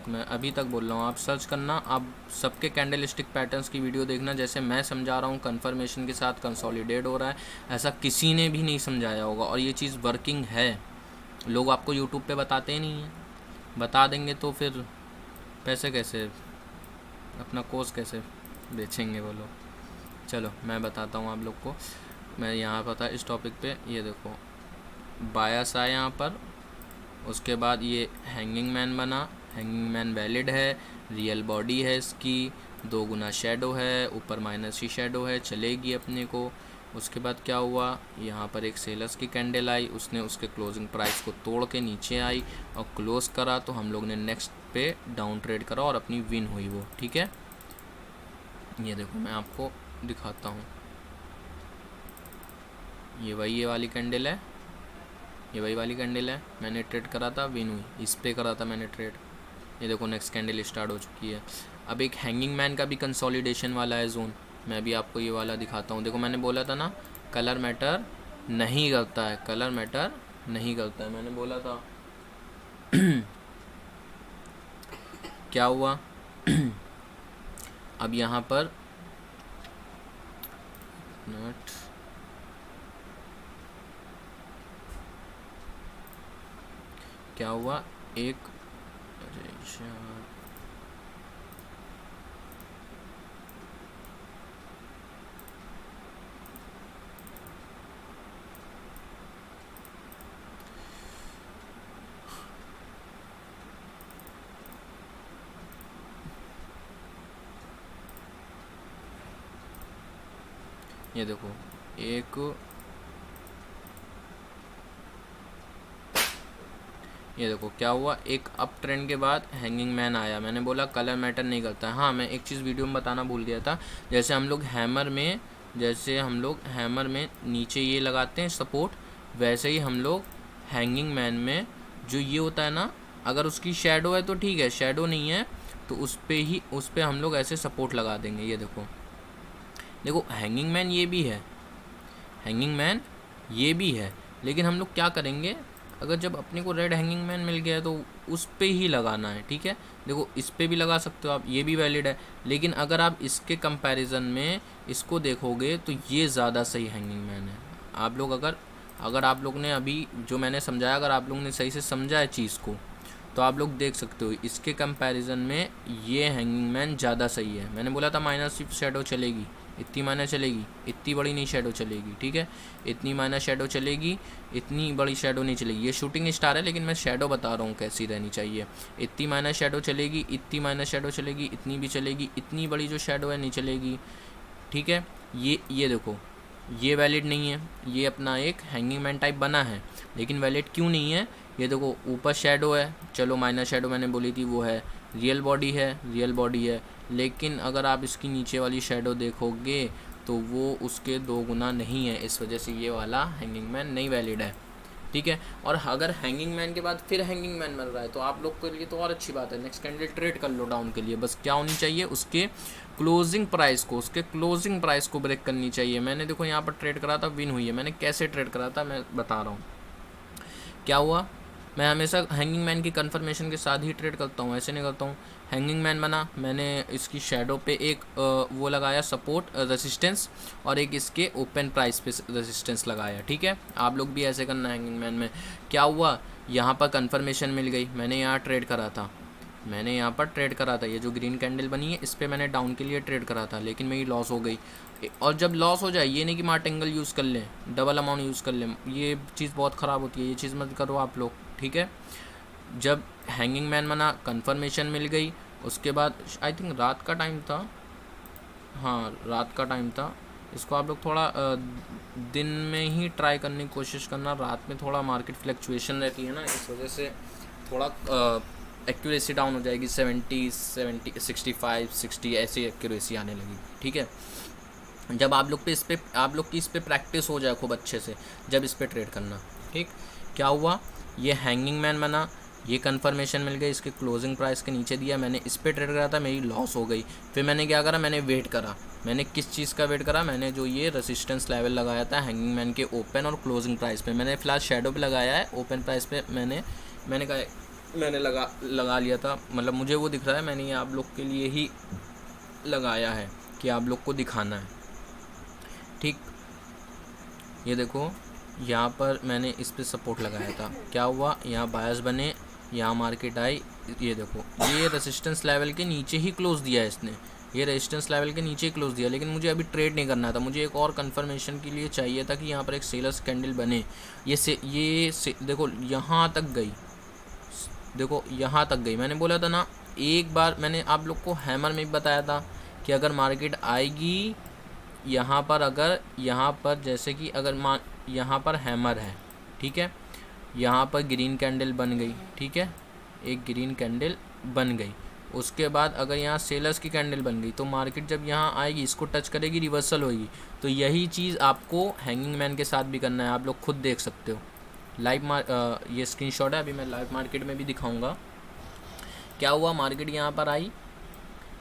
[SPEAKER 1] मैं अभी तक बोल रहा हूँ, आप सर्च करना, आप सबके कैंडलस्टिक पैटर्न्स की वीडियो देखना, जैसे मैं समझा रहा हूँ, कंफर्मेशन के साथ कंसोलिडेट हो रहा है, ऐसा किसी ने भी नहीं समझाया होगा। और ये चीज़ वर्किंग है, लोग आपको यूट्यूब पे बताते ही नहीं हैं, बता देंगे तो फिर पैसे कैसे, अपना कोर्स कैसे बेचेंगे वो लोग। चलो मैं बताता हूँ आप लोग को, मैं यहाँ पर था इस टॉपिक पे, ये देखो बायस आया यहाँ पर, उसके बाद ये हैंगिंग मैन बना, हैंगिंग मैन वैलिड है, रियल बॉडी है इसकी, 2 गुना शेडो है, ऊपर माइनस ही शेडो है, चलेगी अपने को। उसके बाद क्या हुआ, यहाँ पर एक सेलर्स की कैंडल आई, उसने उसके क्लोजिंग प्राइस को तोड़ के नीचे आई और क्लोज करा, तो हम लोग ने नेक्स्ट पे डाउन ट्रेड करा और अपनी विन हुई वो। ठीक है, ये देखो मैं आपको दिखाता हूँ, ये वाली कैंडल है, ये वही वाली कैंडल है, मैंने ट्रेड करा था, विन हुई, इस पे करा था मैंने ट्रेड। ये देखो नेक्स्ट कैंडल स्टार्ट हो चुकी है। अब एक हैंगिंग मैन का भी कंसोलिडेशन वाला है जोन, मैं भी आपको ये वाला दिखाता हूँ। देखो मैंने बोला था ना कलर मैटर नहीं करता है, कलर मैटर नहीं करता है, मैंने बोला था। क्या हुआ अब यहाँ पर नट क्या हुआ, एक ये देखो ये देखो क्या हुआ, एक अप ट्रेंड के बाद हैंगिंग मैन आया। मैंने बोला कलर मैटर नहीं करता है। हाँ, मैं एक चीज़ वीडियो में बताना भूल गया था, जैसे हम लोग हैमर में नीचे ये लगाते हैं सपोर्ट, वैसे ही हम लोग हैंगिंग मैन में जो ये होता है ना, अगर उसकी शेडो है तो ठीक है, शेडो नहीं है तो उस पर हम लोग ऐसे सपोर्ट लगा देंगे। ये देखो हैंगिंग मैन ये भी है, हैंगिंग मैन ये भी है, लेकिन हम लोग क्या करेंगे, अगर जब अपने को रेड हैंगिंग मैन मिल गया है तो उस पे ही लगाना है। ठीक है, देखो इस पे भी लगा सकते हो आप, ये भी वैलिड है, लेकिन अगर आप इसके कंपैरिजन में इसको देखोगे तो ये ज़्यादा सही हैंगिंग मैन है। आप लोग अगर आप लोग ने अभी जो मैंने समझाया, अगर आप लोग ने सही से समझा है चीज़ को, तो आप लोग देख सकते हो इसके कंपैरिजन में ये हैंगिंग मैन ज़्यादा सही है। मैंने बोला था माइनर सिर्फ शेडो चलेगी, इतनी माइनर चलेगी, इतनी बड़ी नहीं शेडो चलेगी। ठीक है, इतनी माइनर शेडो चलेगी, इतनी बड़ी शेडो नहीं चलेगी। ये शूटिंग स्टार है, लेकिन मैं शेडो बता रहा हूँ कैसी रहनी चाहिए। इतनी माइनर शेडो चलेगी, इतनी माइनर शेडो चलेगी, इतनी भी चलेगी, इतनी बड़ी जो शेडो है नहीं चलेगी। ठीक है, ये देखो ये वैलिड नहीं है, ये अपना एक हैंगिंग मैन टाइप बना है, लेकिन वैलिड क्यों नहीं है, ये देखो ऊपर शेडो है, चलो माइनर शेडो मैंने बोली थी वो है, रियल बॉडी है, लेकिन अगर आप इसकी नीचे वाली शेडो देखोगे तो वो उसके 2 गुना नहीं है, इस वजह से ये वाला हैंगिंग मैन नहीं वैलिड है। ठीक है, और अगर हैंगिंग मैन के बाद फिर हैंगिंग मैन मिल रहा है तो आप लोग के लिए तो और अच्छी बात है, नेक्स्ट कैंडल ट्रेड कर लो डाउन के लिए। बस क्या होनी चाहिए, उसके क्लोजिंग प्राइस को ब्रेक करनी चाहिए। मैंने देखो यहाँ पर ट्रेड करा था, विन हुई है। मैंने कैसे ट्रेड करा था मैं बता रहा हूँ। क्या हुआ, मैं हमेशा हैंगिंग मैन की कंफर्मेशन के साथ ही ट्रेड करता हूँ, ऐसे नहीं करता हूँ। हैंगिंग मैन बना, मैंने इसकी शेडो पे एक वो लगाया सपोर्ट रेजिस्टेंस, और एक इसके ओपन प्राइस पे रेजिस्टेंस लगाया। ठीक है, आप लोग भी ऐसे करना। हैंगिंग मैन में क्या हुआ, यहाँ पर कंफर्मेशन मिल गई, मैंने यहाँ ट्रेड करा था, ये जो ग्रीन कैंडल बनी है इस पर मैंने डाउन के लिए ट्रेड करा था, लेकिन मेरी लॉस हो गई। और जब लॉस हो जाए, ये नहीं कि मार्टिंगल यूज़ कर लें, डबल अमाउंट यूज़ कर लें, ये चीज़ बहुत ख़राब होती है, ये चीज़ मत करो आप लोग। ठीक है, जब हैंगिंग मैन बना, कंफर्मेशन मिल गई, उसके बाद आई थिंक रात का टाइम था, हाँ रात का टाइम था। इसको आप लोग थोड़ा दिन में ही ट्राई करने की कोशिश करना, रात में थोड़ा मार्केट फ्लक्चुएशन रहती है ना, इस वजह से थोड़ा एक्यूरेसी डाउन हो जाएगी, 70 65 60 ऐसी एक्यूरेसी आने लगेगी। ठीक है, जब आप लोग की इस पे प्रैक्टिस हो जाए खूब अच्छे से, जब इस पे ट्रेड करना। ठीक, क्या हुआ, ये हैंगिंग मैन बना, ये कंफर्मेशन मिल गई, इसके क्लोजिंग प्राइस के नीचे दिया, मैंने इस पे ट्रेड करा था, मेरी लॉस हो गई। फिर मैंने क्या करा, मैंने वेट करा। मैंने किस चीज़ का वेट करा, मैंने जो ये रेजिस्टेंस लेवल लगाया था हैंगिंग मैन के ओपन और क्लोजिंग प्राइस पे, मैंने फिलहाल शेडो पे लगाया है, ओपन प्राइस पे मैंने कहा मैंने लगा लिया था, मतलब मुझे वो दिख रहा है, मैंने ये आप लोग के लिए ही लगाया है कि आप लोग को दिखाना है। ठीक, ये देखो यहाँ पर मैंने इस पे सपोर्ट लगाया था, क्या हुआ, यहाँ बायर्स बने, यहाँ मार्केट आई, ये देखो ये रेजिस्टेंस लेवल के नीचे ही क्लोज दिया है इसने, ये रेजिस्टेंस लेवल के नीचे ही क्लोज दिया, लेकिन मुझे अभी ट्रेड नहीं करना था, मुझे एक और कंफर्मेशन के लिए चाहिए था कि यहाँ पर एक सेलर्स कैंडल बने। देखो यहाँ तक गई, देखो यहाँ तक गई। मैंने बोला था ना, एक बार मैंने आप लोग को हैमर में भी बताया था कि अगर मार्केट आएगी यहाँ पर अगर यहाँ पर जैसे कि अगर मान यहाँ पर हैमर है, ठीक है, यहाँ पर ग्रीन कैंडल बन गई, ठीक है, एक ग्रीन कैंडल बन गई, उसके बाद अगर यहाँ सेलर्स की कैंडल बन गई तो मार्केट जब यहाँ आएगी इसको टच करेगी, रिवर्सल होगी। तो यही चीज़ आपको हैंगिंग मैन के साथ भी करना है, आप लोग खुद देख सकते हो। ये स्क्रीनशॉट है, अभी मैं लाइव मार्केट में भी दिखाऊंगा। क्या हुआ, मार्केट यहाँ पर आई,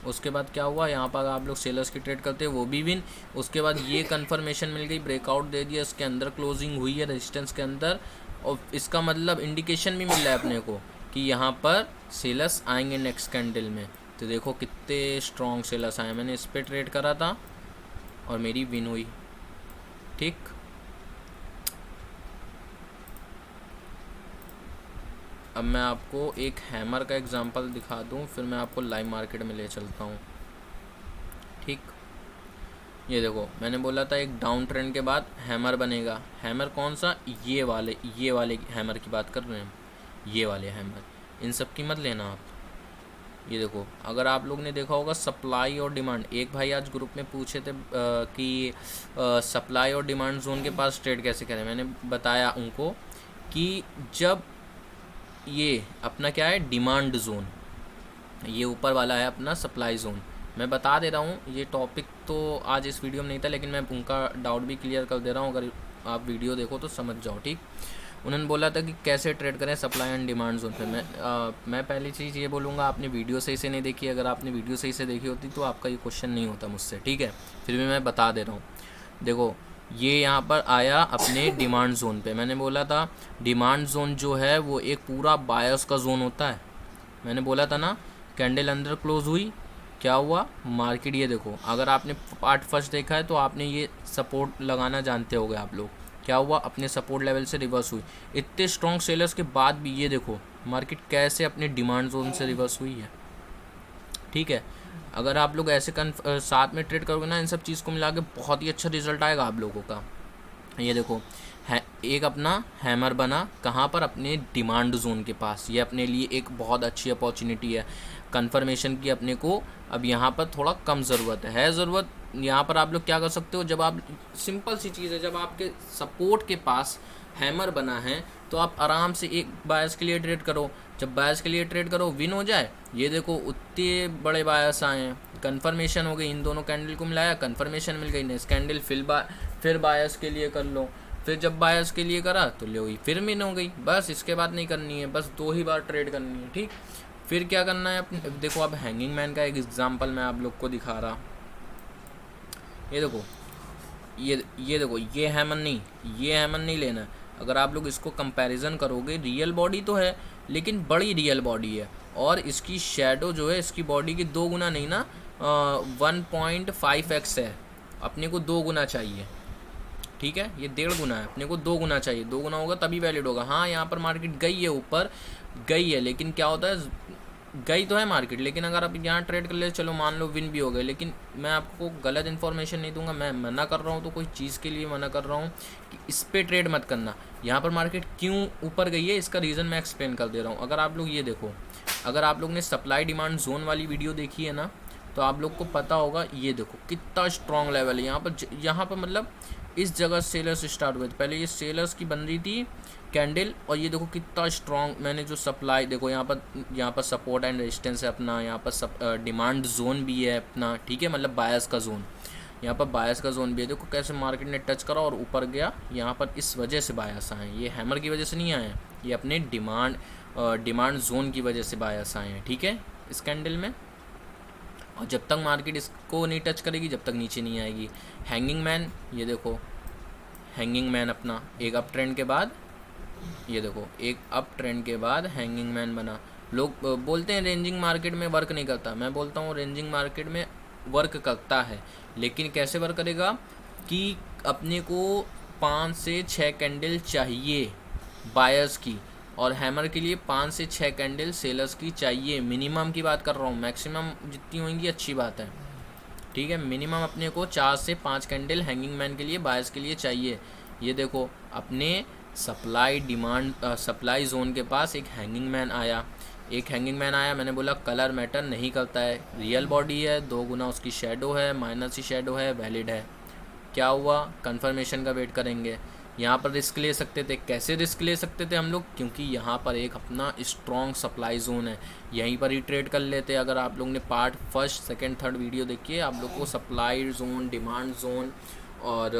[SPEAKER 1] उसके बाद क्या हुआ, यहाँ पर आप लोग सेलर्स की ट्रेड करते हैं वो भी विन। उसके बाद ये कंफर्मेशन मिल गई, ब्रेकआउट दे दिया, इसके अंदर क्लोजिंग हुई है रेजिस्टेंस के अंदर, और इसका मतलब इंडिकेशन भी मिल रहा है अपने को कि यहाँ पर सेलर्स आएंगे नेक्स्ट कैंडल में। तो देखो कितने स्ट्रॉन्ग सेलर्स आए, मैंने इस पर ट्रेड करा था और मेरी विन हुई। ठीक, अब मैं आपको एक हैमर का एग्जांपल दिखा दूं, फिर मैं आपको लाइव मार्केट में ले चलता हूं। ठीक, ये देखो मैंने बोला था एक डाउन ट्रेंड के बाद हैमर बनेगा। हैमर कौन सा, ये वाले हैमर की बात कर रहे हैं, ये वाले हैमर, इन सब की मत लेना आप। ये देखो, अगर आप लोग ने देखा होगा सप्लाई और डिमांड, एक भाई आज ग्रुप में पूछे थे कि सप्लाई और डिमांड जोन के पास ट्रेड कैसे करें। मैंने बताया उनको कि जब ये अपना क्या है डिमांड जोन, ये ऊपर वाला है अपना सप्लाई जोन। मैं बता दे रहा हूँ, ये टॉपिक तो आज इस वीडियो में नहीं था, लेकिन मैं उनका डाउट भी क्लियर कर दे रहा हूँ, अगर आप वीडियो देखो तो समझ जाओ। ठीक, उन्होंने बोला था कि कैसे ट्रेड करें सप्लाई एंड डिमांड जोन पे। मैं पहली चीज़ ये बोलूँगा, आपने वीडियो सही से नहीं देखी। अगर आपने वीडियो सही से देखी होती तो आपका ये क्वेश्चन नहीं होता मुझसे, ठीक है। फिर भी मैं बता दे रहा हूँ। देखो, ये यहाँ पर आया अपने डिमांड जोन पे। मैंने बोला था डिमांड जोन जो है वो एक पूरा बायर्स का जोन होता है। मैंने बोला था ना, कैंडल अंदर क्लोज हुई, क्या हुआ, मार्केट ये देखो, अगर आपने पार्ट फर्स्ट देखा है तो आपने ये सपोर्ट लगाना जानते होगे आप लोग। क्या हुआ, अपने सपोर्ट लेवल से रिवर्स हुई। इतने स्ट्रॉन्ग सेलर्स के बाद भी ये देखो मार्केट कैसे अपने डिमांड जोन से रिवर्स हुई है। ठीक है, अगर आप लोग ऐसे साथ में ट्रेड करोगे ना, इन सब चीज़ को मिला के बहुत ही अच्छा रिजल्ट आएगा आप लोगों का। ये देखो एक अपना हैमर बना, कहाँ पर, अपने डिमांड जोन के पास। ये अपने लिए एक बहुत अच्छी अपॉर्चुनिटी है कंफर्मेशन की अपने को। अब यहाँ पर थोड़ा कम ज़रूरत है ज़रूरत। यहाँ पर आप लोग क्या कर सकते हो, जब आप, सिंपल सी चीज़ है, जब आपके सपोर्ट के पास हैमर बना है तो आप आराम से एक बायर्स के लिए ट्रेड करो। जब बायर्स के लिए ट्रेड करो, विन हो जाए। ये देखो उतने बड़े बायर्स आए हैं, कंफर्मेशन हो गई, इन दोनों कैंडल को मिलाया, कंफर्मेशन मिल गई, नेक्स्ट कैंडल फिर बायर्स के लिए कर लो। फिर जब बायर्स के लिए करा तो ले हुई, फिर विन हो गई। बस इसके बाद नहीं करनी है, बस 2 ही बार ट्रेड करनी है। ठीक, फिर क्या करना है अपने, देखो अब हैंगिंग मैन का एक एग्जांपल मैं आप लोग को दिखा रहा। ये देखो, ये देखो, ये हैमर नहीं लेना है। अगर आप लोग इसको कंपैरिजन करोगे, रियल बॉडी तो है लेकिन बड़ी रियल बॉडी है, और इसकी शेडो जो है इसकी बॉडी की 2 गुना नहीं ना, 1.5x है। अपने को 2 गुना चाहिए, ठीक है, ये 1.5 गुना है, अपने को 2 गुना चाहिए। 2 गुना होगा तभी वैलिड होगा। हाँ, यहाँ पर मार्केट गई है, ऊपर गई है, लेकिन क्या होता है, गई तो है मार्केट, लेकिन अगर आप यहाँ ट्रेड कर ले, चलो मान लो विन भी हो गए, लेकिन मैं आपको गलत इन्फॉर्मेशन नहीं दूंगा। मैं मना कर रहा हूँ तो कोई चीज़ के लिए मना कर रहा हूँ कि इस पर ट्रेड मत करना। यहाँ पर मार्केट क्यों ऊपर गई है, इसका रीज़न मैं एक्सप्लेन कर दे रहा हूँ। अगर आप लोग ये देखो, अगर आप लोग ने सप्लाई डिमांड जोन वाली वीडियो देखी है ना, तो आप लोग को पता होगा, ये देखो कितना स्ट्रॉन्ग लेवल है यहाँ पर मतलब इस जगह सेलर्स स्टार्ट हुए थे। पहले ये सेलर्स की बन रही थी कैंडल, और ये देखो कितना स्ट्रॉन्ग। मैंने जो सप्लाई, देखो यहाँ पर सपोर्ट एंड रेजिस्टेंस है अपना, यहाँ पर डिमांड जोन भी है अपना, ठीक है, मतलब बायर्स का जोन, यहाँ पर बायर्स का जोन भी है। देखो कैसे मार्केट ने टच करा और ऊपर गया। यहाँ पर इस वजह से बायर्स आए हैं, ये हैमर की वजह से नहीं आए हैं, ये अपने डिमांड जोन की वजह से बायर्स आए हैं, ठीक है, इस कैंडल में। और जब तक मार्केट इसको नहीं टच करेगी, जब तक नीचे नहीं आएगी। हैंगिंग मैन, ये देखो हैंगिंग मैन अपना एक अप ट्रेंड के बाद, ये देखो एक अप ट्रेंड के बाद हैंगिंग मैन बना। लोग बोलते हैं रेंजिंग मार्केट में वर्क नहीं करता, मैं बोलता हूँ रेंजिंग मार्केट में वर्क करता है, लेकिन कैसे वर्क करेगा कि अपने को 5 से 6 कैंडल चाहिए बायर्स की, और हैमर के लिए 5 से 6 कैंडल सेलर्स की चाहिए। मिनिमम की बात कर रहा हूँ, मैक्सिमम जितनी होंगी अच्छी बात है, ठीक है। मिनिमम अपने को 4 से 5 कैंडल हैंगिंग मैन के लिए, बायर्स के लिए चाहिए। ये देखो अपने सप्लाई जोन के पास एक हैंगिंग मैन आया, मैंने बोला कलर मैटर नहीं करता है, रियल बॉडी है, 2 गुना उसकी शेडो है, माइनस ही शेडो है, वैलिड है। क्या हुआ, कंफर्मेशन का वेट करेंगे। यहाँ पर रिस्क ले सकते थे, कैसे रिस्क ले सकते थे हम लोग, क्योंकि यहाँ पर एक अपना स्ट्रॉन्ग सप्लाई जोन है, यहीं पर ही ट्रेड कर लेते। अगर आप लोग ने part first second third video देखिए, आप लोग को सप्लाई जोन, डिमांड जोन और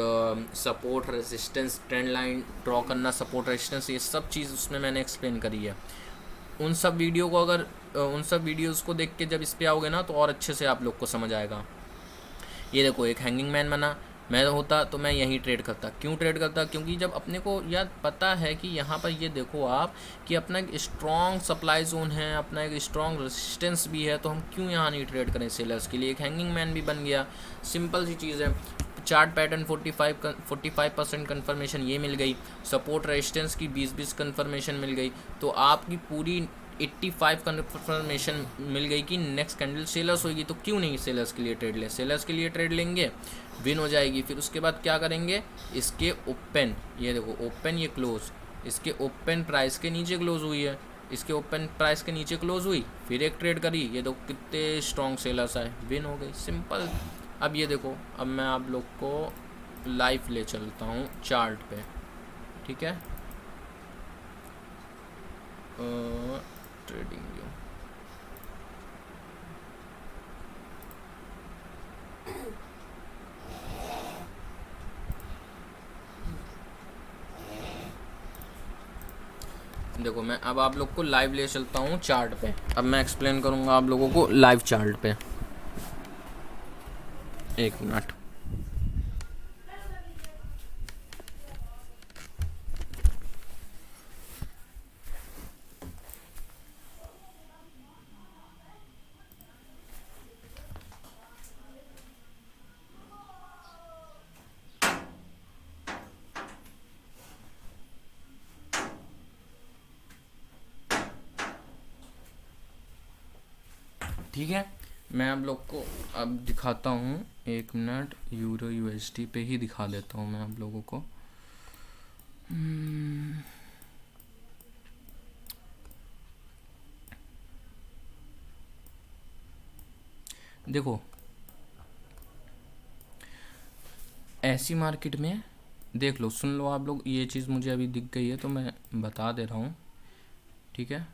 [SPEAKER 1] support resistance, trend line draw करना, सपोर्ट रेजिस्टेंस, ये सब चीज़ उसमें मैंने एक्सप्लेन करी है। उन सब वीडियो को अगर उन सब वीडियोज़ को देख के जब इस पे आओगे ना, तो और अच्छे से आप लोग को समझ आएगा। ये देखो एक हैंगिंग मैन बना, मैं होता तो मैं यहीं ट्रेड करता। क्यों ट्रेड करता, क्योंकि जब अपने को यार पता है कि यहाँ पर ये देखो आप कि अपना एक स्ट्रॉन्ग सप्लाई जोन है, अपना एक स्ट्रॉन्ग रेजिस्टेंस भी है, तो हम क्यों यहाँ नहीं ट्रेड करें। सेलर्स के लिए एक हैंगिंग मैन भी बन गया, सिंपल सी चीज़ है। चार्ट पैटर्न 45% कन्फर्मेशन ये मिल गई, सपोर्ट रेजिस्टेंस की 20-20 कन्फर्मेशन मिल गई, तो आपकी पूरी 85 कन्फर्मेशन मिल गई कि नेक्स्ट कैंडल सेलर्स होगी। तो क्यों नहीं सेलर्स के लिए ट्रेड लें, सेलर्स के लिए ट्रेड लेंगे, विन हो जाएगी। फिर उसके बाद क्या करेंगे, इसके ओपन, ये देखो ओपन, ये क्लोज, इसके ओपन प्राइस के नीचे क्लोज हुई है, इसके ओपन प्राइस के नीचे क्लोज हुई, फिर एक ट्रेड करी, ये देखो कितने स्ट्रॉन्ग सेलर्स आए, विन हो गई, सिंपल। अब ये देखो, अब मैं आप लोग को लाइव ले चलता हूँ चार्ट पे, ठीक है। ट्रेडिंग व्यू, देखो मैं अब आप लोग को लाइव ले चलता हूँ चार्ट पे। अब मैं एक्सप्लेन करूँगा आप लोगों को लाइव चार्ट पे, एक मिनट। ठीक है, मैं आप लोग को अब दिखाता हूँ, एक मिनट, यूरो यूएसडी पे ही दिखा देता हूँ मैं आप लोगों को। देखो ऐसी मार्केट में देख लो, सुन लो आप लोग, ये चीज़ मुझे अभी दिख गई है तो मैं बता दे रहा हूँ, ठीक है।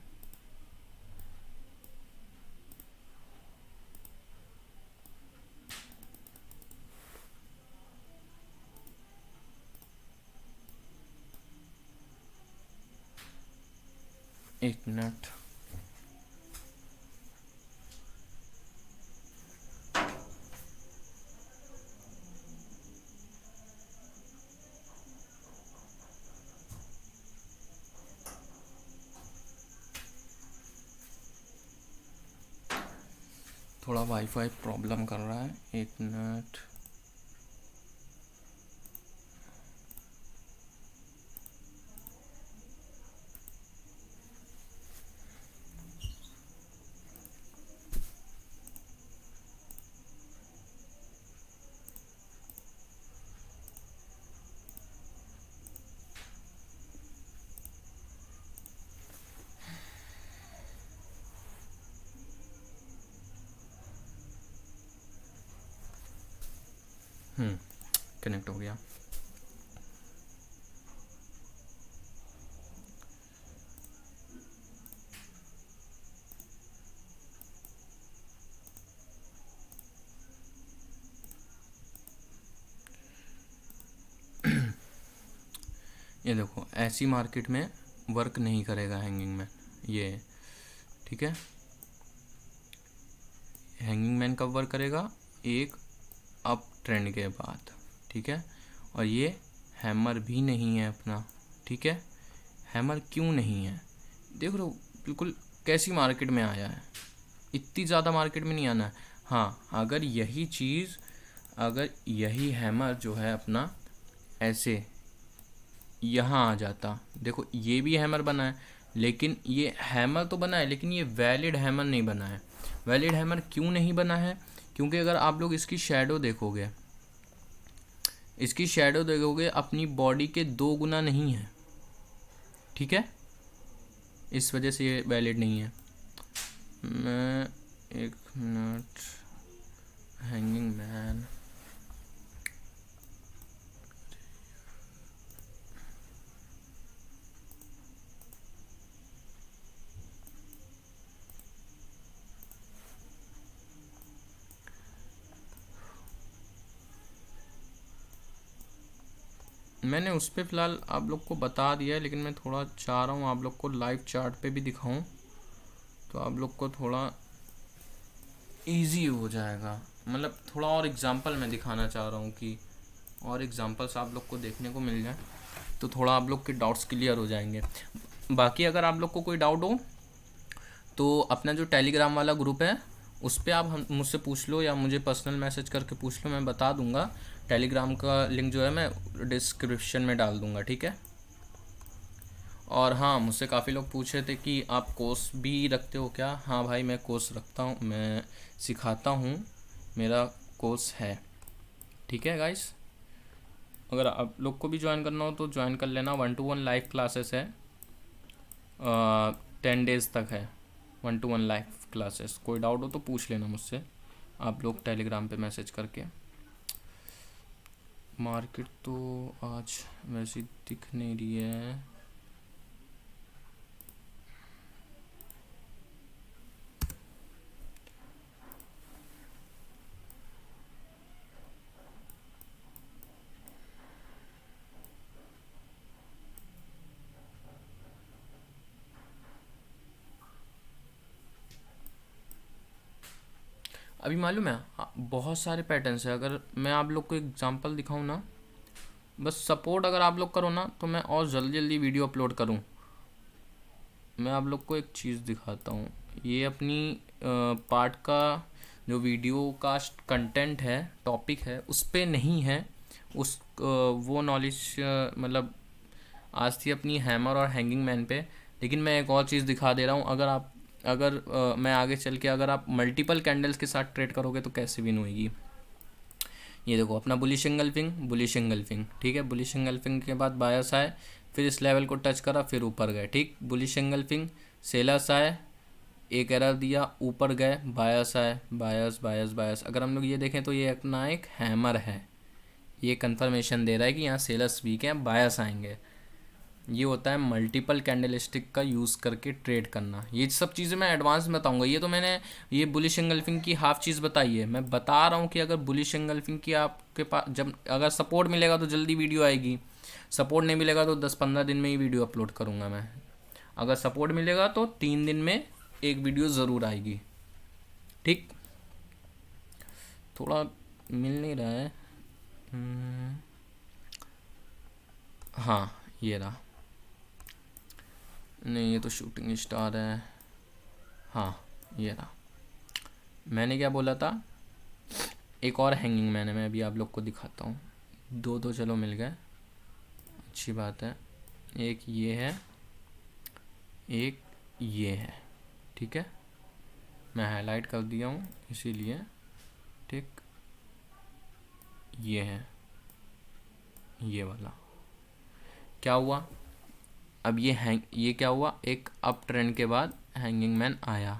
[SPEAKER 1] एक मिनट, थोड़ा वाईफाई प्रॉब्लम कर रहा है, एक मिनट। कनेक्ट हो गया। ये देखो ऐसी मार्केट में वर्क नहीं करेगा हैंगिंग मैन, ये ठीक है। हैंगिंग मैन कब वर्क करेगा, एक अप ट्रेंड के बाद, ठीक है। और ये हैमर भी नहीं है अपना, ठीक है। हैमर क्यों नहीं है, देख लो बिल्कुल कैसी मार्केट में आया है, इतनी ज़्यादा मार्केट में नहीं आना है। हाँ, अगर यही चीज़, अगर यही हैमर जो है अपना ऐसे यहाँ आ जाता, देखो ये भी हैमर बना है, लेकिन ये हैमर तो बना है, लेकिन ये वैलिड हैमर नहीं बना है। वैलिड हैमर क्यों नहीं बना है, क्योंकि अगर आप लोग इसकी शैडो देखोगे, इसकी शैडो देखोगे अपनी बॉडी के 2 गुना नहीं है, ठीक है। इस वजह से ये वैलिड नहीं है। मैं एक मिनट, हैंगिंग मैन, मैंने उस पर फ़िलहाल आप लोग को बता दिया है, लेकिन मैं थोड़ा चाह रहा हूँ आप लोग को लाइव चार्ट पे भी दिखाऊं, तो आप लोग को थोड़ा इजी हो जाएगा। मतलब थोड़ा और एग्जांपल मैं दिखाना चाह रहा हूँ कि और एग्जांपल्स आप लोग को देखने को मिल जाए, तो थोड़ा आप लोग के डाउट्स क्लियर हो जाएंगे। बाकी अगर आप लोग को कोई डाउट हो तो अपना जो टेलीग्राम वाला ग्रुप है उस पर आप हम मुझसे पूछ लो, या मुझे पर्सनल मैसेज करके पूछ लो, मैं बता दूंगा। टेलीग्राम का लिंक जो है मैं डिस्क्रिप्शन में डाल दूंगा, ठीक है। और हाँ, मुझसे काफ़ी लोग पूछ रहे थे कि आप कोर्स भी रखते हो क्या। हाँ भाई, मैं कोर्स रखता हूँ, मैं सिखाता हूँ, मेरा कोर्स है, ठीक है गाइस। अगर आप लोग को भी ज्वाइन करना हो तो ज्वाइन कर लेना। 1-to-1 लाइव क्लासेस है, 10 डेज़ तक है 1-to-1 लाइव क्लासेस। कोई डाउट हो तो पूछ लेना मुझसे आप लोग टेलीग्राम पे मैसेज करके। मार्केट तो आज वैसी दिख नहीं रही है। अभी मालूम है बहुत सारे पैटर्न्स है। अगर मैं आप लोग को एग्जांपल दिखाऊं ना, बस सपोर्ट अगर आप लोग करो ना तो मैं और जल्दी जल्दी वीडियो अपलोड करूं। मैं आप लोग को एक चीज़ दिखाता हूं, ये अपनी पार्ट का जो वीडियो का कंटेंट है, टॉपिक है, उस पे नहीं है। उस वो नॉलेज मतलब आज थी अपनी हैमर और हैंगिंग मैन पे। लेकिन मैं एक और चीज़ दिखा दे रहा हूँ, अगर मैं आगे चल के अगर आप मल्टीपल कैंडल्स के साथ ट्रेड करोगे तो कैसे विन होएगी। ये देखो अपना बुलिश एंगल्फिंग, ठीक है। बुलिश एंगल्फिंग के बाद बायस आए, फिर इस लेवल को टच करा, फिर ऊपर गए, ठीक। बुलिश एंगल्फिंग, सेलर्स आए, एक एरर दिया, ऊपर गए, बायस आए, बायस बायस बायस। अगर हम लोग ये देखें तो ये अपना एक हैमर है, ये कंफर्मेशन दे रहा है कि यहाँ सेलर्स वीक हैं, बायस आएंगे। ये होता है मल्टीपल कैंडलस्टिक का यूज़ करके ट्रेड करना। ये सब चीज़ें मैं एडवांस में बताऊंगा। ये तो मैंने ये बुलिश एंगल्फिंग की हाफ चीज़ बताई है। मैं बता रहा हूँ कि अगर बुलिश एंगल्फिंग की आपके पास जब अगर सपोर्ट मिलेगा तो जल्दी वीडियो आएगी, सपोर्ट नहीं मिलेगा तो 10-15 दिन में ही वीडियो अपलोड करूँगा मैं। अगर सपोर्ट मिलेगा तो 3 दिन में एक वीडियो ज़रूर आएगी, ठीक। थोड़ा मिल नहीं रहा है। हाँ, ये रहा। नहीं, ये तो शूटिंग स्टार है। हाँ, ये रहा। मैंने क्या बोला था, एक और हैंगिंग मैन है, मैं अभी आप लोग को दिखाता हूँ। दो तो चलो मिल गए, अच्छी बात है। एक ये है, एक ये है, ठीक है। मैं हाईलाइट कर दिया हूँ इसीलिए, ठीक। ये है, ये वाला क्या हुआ। अब ये क्या हुआ, एक अप ट्रेंड के बाद हैंगिंग मैन आया,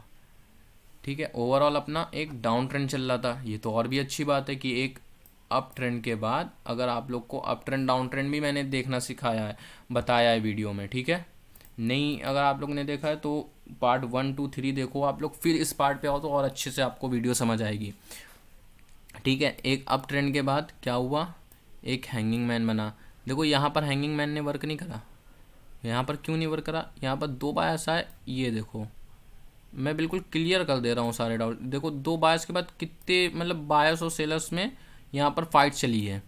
[SPEAKER 1] ठीक है। ओवरऑल अपना एक डाउन ट्रेंड चल रहा था। ये तो और भी अच्छी बात है कि एक अप ट्रेंड के बाद, अगर आप लोग को अप ट्रेंड डाउन ट्रेंड भी मैंने देखना सिखाया है, बताया है वीडियो में, ठीक है। नहीं, अगर आप लोग ने देखा है तो पार्ट 1, 2, 3 देखो आप लोग, फिर इस पार्ट पे आओ तो और अच्छे से आपको वीडियो समझ आएगी, ठीक है। एक अप ट्रेंड के बाद क्या हुआ, एक हैंगिंग मैन बना। देखो यहाँ पर हैंगिंग मैन ने वर्क नहीं करा। यहाँ पर क्यों नहीं वर्क करा, यहाँ पर 2 बायस आए, ये देखो मैं बिल्कुल क्लियर कर दे रहा हूँ सारे डाउट। देखो 2 बायस के बाद कितने मतलब बायस और सेलर्स में यहाँ पर फाइट चली है,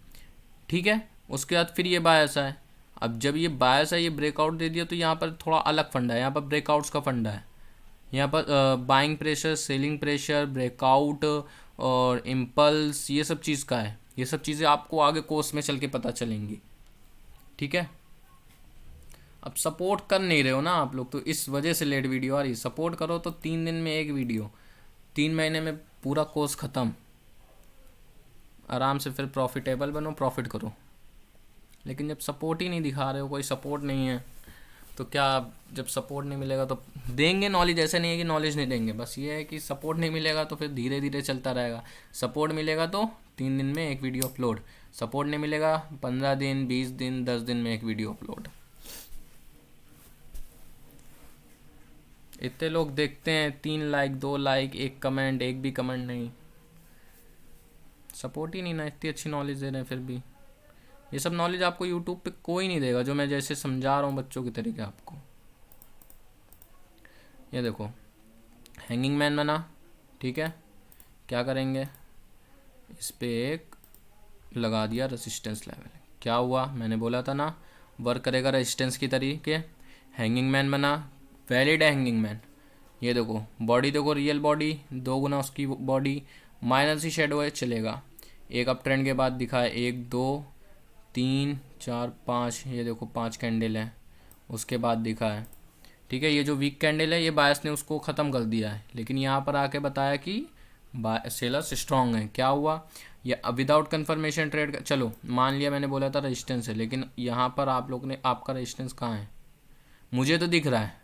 [SPEAKER 1] ठीक है। उसके बाद फिर ये बायस है। अब जब ये बायस है, ये ब्रेकआउट दे दिया तो यहाँ पर थोड़ा अलग फंडा है, यहाँ पर ब्रेकआउट्स का फंडा है। यहाँ पर buying pressure, selling pressure, breakout और इम्पल्स, ये सब चीज़ का है। ये सब चीज़ें आपको आगे कोर्स में चल के पता चलेंगी, ठीक है। अब सपोर्ट कर नहीं रहे हो ना आप लोग, तो इस वजह से लेट वीडियो आ रही है। सपोर्ट करो तो 3 दिन में एक वीडियो, 3 महीने में पूरा कोर्स ख़त्म, आराम से फिर प्रॉफिटेबल बनो, प्रॉफिट करो। लेकिन जब सपोर्ट ही नहीं दिखा रहे हो, कोई सपोर्ट नहीं है, तो क्या, जब सपोर्ट नहीं मिलेगा तो देंगे नॉलेज। ऐसे नहीं है कि नॉलेज नहीं देंगे, बस ये है कि सपोर्ट नहीं मिलेगा तो फिर धीरे धीरे चलता रहेगा। सपोर्ट मिलेगा तो 3 दिन में एक वीडियो अपलोड, सपोर्ट नहीं मिलेगा 15 दिन, 20 दिन, 10 दिन में एक वीडियो अपलोड। इतने लोग देखते हैं, 3 लाइक, 2 लाइक, 1 कमेंट, एक भी कमेंट नहीं। सपोर्ट ही नहीं ना, इतनी अच्छी नॉलेज दे रहे हैं फिर भी। ये सब नॉलेज आपको यूट्यूब पे कोई नहीं देगा, जो मैं जैसे समझा रहा हूँ बच्चों की तरीके आपको। ये देखो हैंगिंग मैन बना, ठीक है, क्या करेंगे, इस पे एक लगा दिया रेजिस्टेंस लेवल, क्या हुआ, मैंने बोला था ना वर्क करेगा रेजिस्टेंस की तरीके। हैंगिंग मैन बना, वैलिड है हैंगिंग मैन। ये देखो बॉडी देखो, रियल बॉडी 2 गुना उसकी बॉडी, माइनस ही शेडो है, चलेगा। एक अप ट्रेंड के बाद दिखा है 1 2 3 4 5, ये देखो 5 कैंडल है, उसके बाद दिखा है, ठीक है। ये जो वीक कैंडल है ये बायस ने उसको ख़त्म कर दिया है, लेकिन यहाँ पर आके बताया कि सेलर्स स्ट्रांग है। क्या हुआ, ये विदाउट कंफर्मेशन ट्रेड, चलो मान लिया मैंने बोला था रेजिस्टेंस है, लेकिन यहाँ पर आप लोग ने, आपका रेजिस्टेंस कहाँ है, मुझे तो दिख रहा है,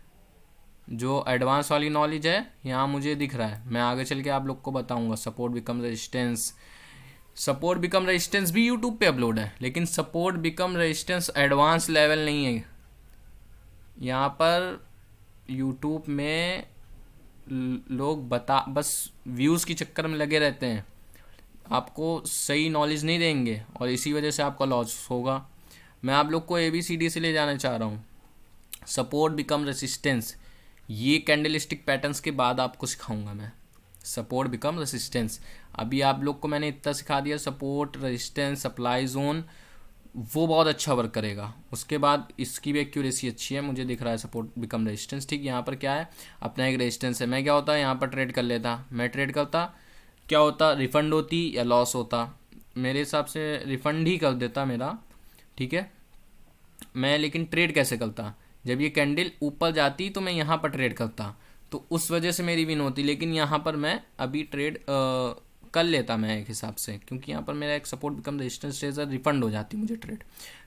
[SPEAKER 1] जो एडवांस वाली नॉलेज है यहाँ मुझे दिख रहा है। मैं आगे चल के आप लोग को बताऊंगा support become resistance. Support become resistance भी यूट्यूब पे अपलोड है, लेकिन support become resistance advance level नहीं है। यहाँ पर यूट्यूब में लोग बस व्यूज़ के चक्कर में लगे रहते हैं, आपको सही नॉलेज नहीं देंगे और इसी वजह से आपका लॉस होगा। मैं आप लोग को ABCD से ले जाना चाह रहा हूँ। सपोर्ट बिकम रेसिस्टेंस, ये कैंडलस्टिक पैटर्न्स के बाद आपको सिखाऊंगा मैं। सपोर्ट बिकम रेसिस्टेंस, अभी आप लोग को मैंने इतना सिखा दिया, सपोर्ट रेजिस्टेंस सप्लाई जोन, वो बहुत अच्छा वर्क करेगा। उसके बाद इसकी भी एक्यूरेसी अच्छी है, मुझे दिख रहा है सपोर्ट बिकम रेजिस्टेंस, ठीक। यहाँ पर क्या है, अपना एक रेजिस्टेंस है, मैं क्या होता है यहाँ पर ट्रेड कर लेता, मैं ट्रेड करता, क्या होता, रिफंड होती या लॉस होता, मेरे हिसाब से रिफंड ही कर देता मेरा, ठीक है। मैं लेकिन ट्रेड कैसे करता, जब ये कैंडल ऊपर जाती तो मैं यहाँ पर ट्रेड करता, तो उस वजह से मेरी विन होती, लेकिन यहाँ पर मैं अभी ट्रेड कर लेता मैं एक हिसाब से, क्योंकि यहाँ पर मेरा एक सपोर्ट बिकम रेजिस्टेंस रेजर रिफंड हो जाती मुझे ट्रेड।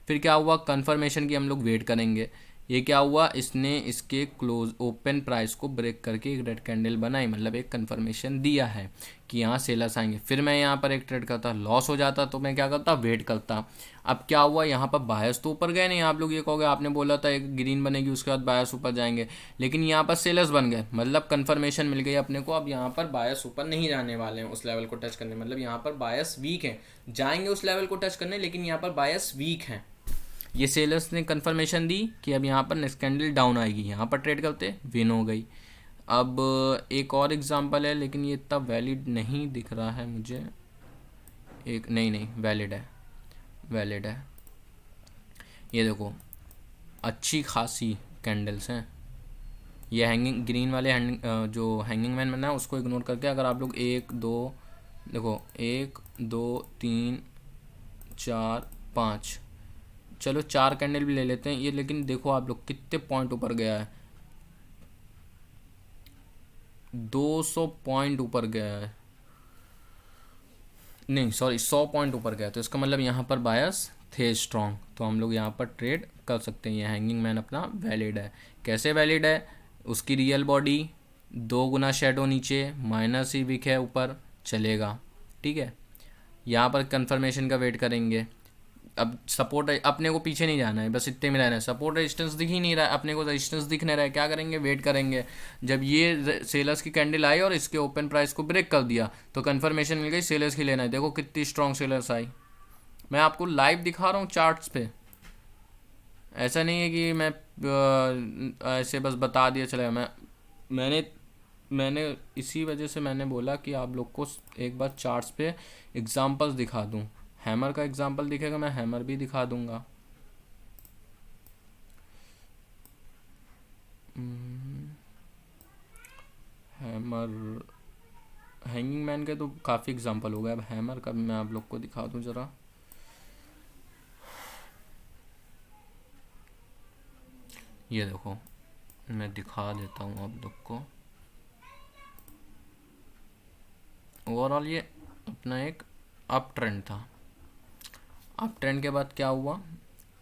[SPEAKER 1] फिर क्या हुआ, कंफर्मेशन की हम लोग वेट करेंगे। ये क्या हुआ, इसने इसके क्लोज ओपन प्राइस को ब्रेक करके एक रेड कैंडल बनाई, मतलब एक कंफर्मेशन दिया है कि यहाँ सेलर्स आएंगे। फिर मैं यहाँ पर एक ट्रेड करता, लॉस हो जाता तो मैं क्या करता, वेट करता। अब क्या हुआ, यहाँ पर बायस तो ऊपर गए नहीं, आप लोग ये कहोगे आपने बोला था एक ग्रीन बनेगी उसके बाद बायस ऊपर जाएंगे, लेकिन यहाँ पर सेलर्स बन गए, मतलब कंफर्मेशन मिल गई अपने को। अब यहाँ पर बायस ऊपर नहीं जाने वाले हैं उस लेवल को टच करने, मतलब यहाँ पर बायस वीक है, जाएंगे उस लेवल को टच करने, लेकिन यहाँ पर बायस वीक है। ये सेलर्स ने कंफर्मेशन दी कि अब यहाँ पर नेक्स्ट कैंडल डाउन आएगी, यहाँ पर ट्रेड करते, विन हो गई। अब एक और एग्जांपल है, लेकिन ये इतना वैलिड नहीं दिख रहा है मुझे, एक नहीं वैलिड है, वैलिड है। ये देखो अच्छी खासी कैंडल्स हैं, ये हैंगिंग ग्रीन वाले जो हैंगिंग मैन बना है उसको इग्नोर करके अगर आप लोग 1 2 देखो 1 2 3 4 5, चलो 4 कैंडल भी ले लेते हैं ये, लेकिन देखो आप लोग कितने पॉइंट ऊपर गया है, 200 पॉइंट ऊपर गया है, नहीं सॉरी 100 पॉइंट ऊपर गया, तो इसका मतलब यहाँ पर बायस थे स्ट्रॉन्ग, तो हम लोग यहाँ पर ट्रेड कर सकते हैं। ये हैंगिंग मैन अपना वैलिड है। कैसे वैलिड है, उसकी रियल बॉडी 2 गुना शेडो नीचे, माइनस ही विक है ऊपर, चलेगा, ठीक है। यहाँ पर कंफर्मेशन का वेट करेंगे। अब सपोर्ट अपने को पीछे नहीं जाना है, बस इतने में रहना है, सपोर्ट रेजिस्टेंस दिख ही नहीं रहा है अपने को, रेजिस्टेंस दिख नहीं रहा है, क्या करेंगे, वेट करेंगे। जब ये सेलर्स की कैंडल आई और इसके ओपन प्राइस को ब्रेक कर दिया तो कंफर्मेशन मिल गई सेलर्स की लेना है। देखो कितनी स्ट्रॉन्ग सेलर्स आई, मैं आपको लाइव दिखा रहा हूँ चार्ट्स पे, ऐसा नहीं है कि मैं ऐसे बस बता दिया चलेगा। मैंने इसी वजह से मैंने बोला कि आप लोग को एक बार चार्ट्स पे एग्जांपल्स दिखा दूं। हैमर का एग्जांपल दिखेगा, मैं हैमर भी दिखा दूंगा। हैमर हैंगिंग मैन के तो काफ़ी एग्जांपल हो गए, अब हैमर का भी मैं आप लोग को दिखा दूं ज़रा। ये देखो मैं दिखा देता हूँ आप लोग को। ओवरऑल ये अपना एक अप ट्रेंड था, अप ट्रेंड के बाद क्या हुआ,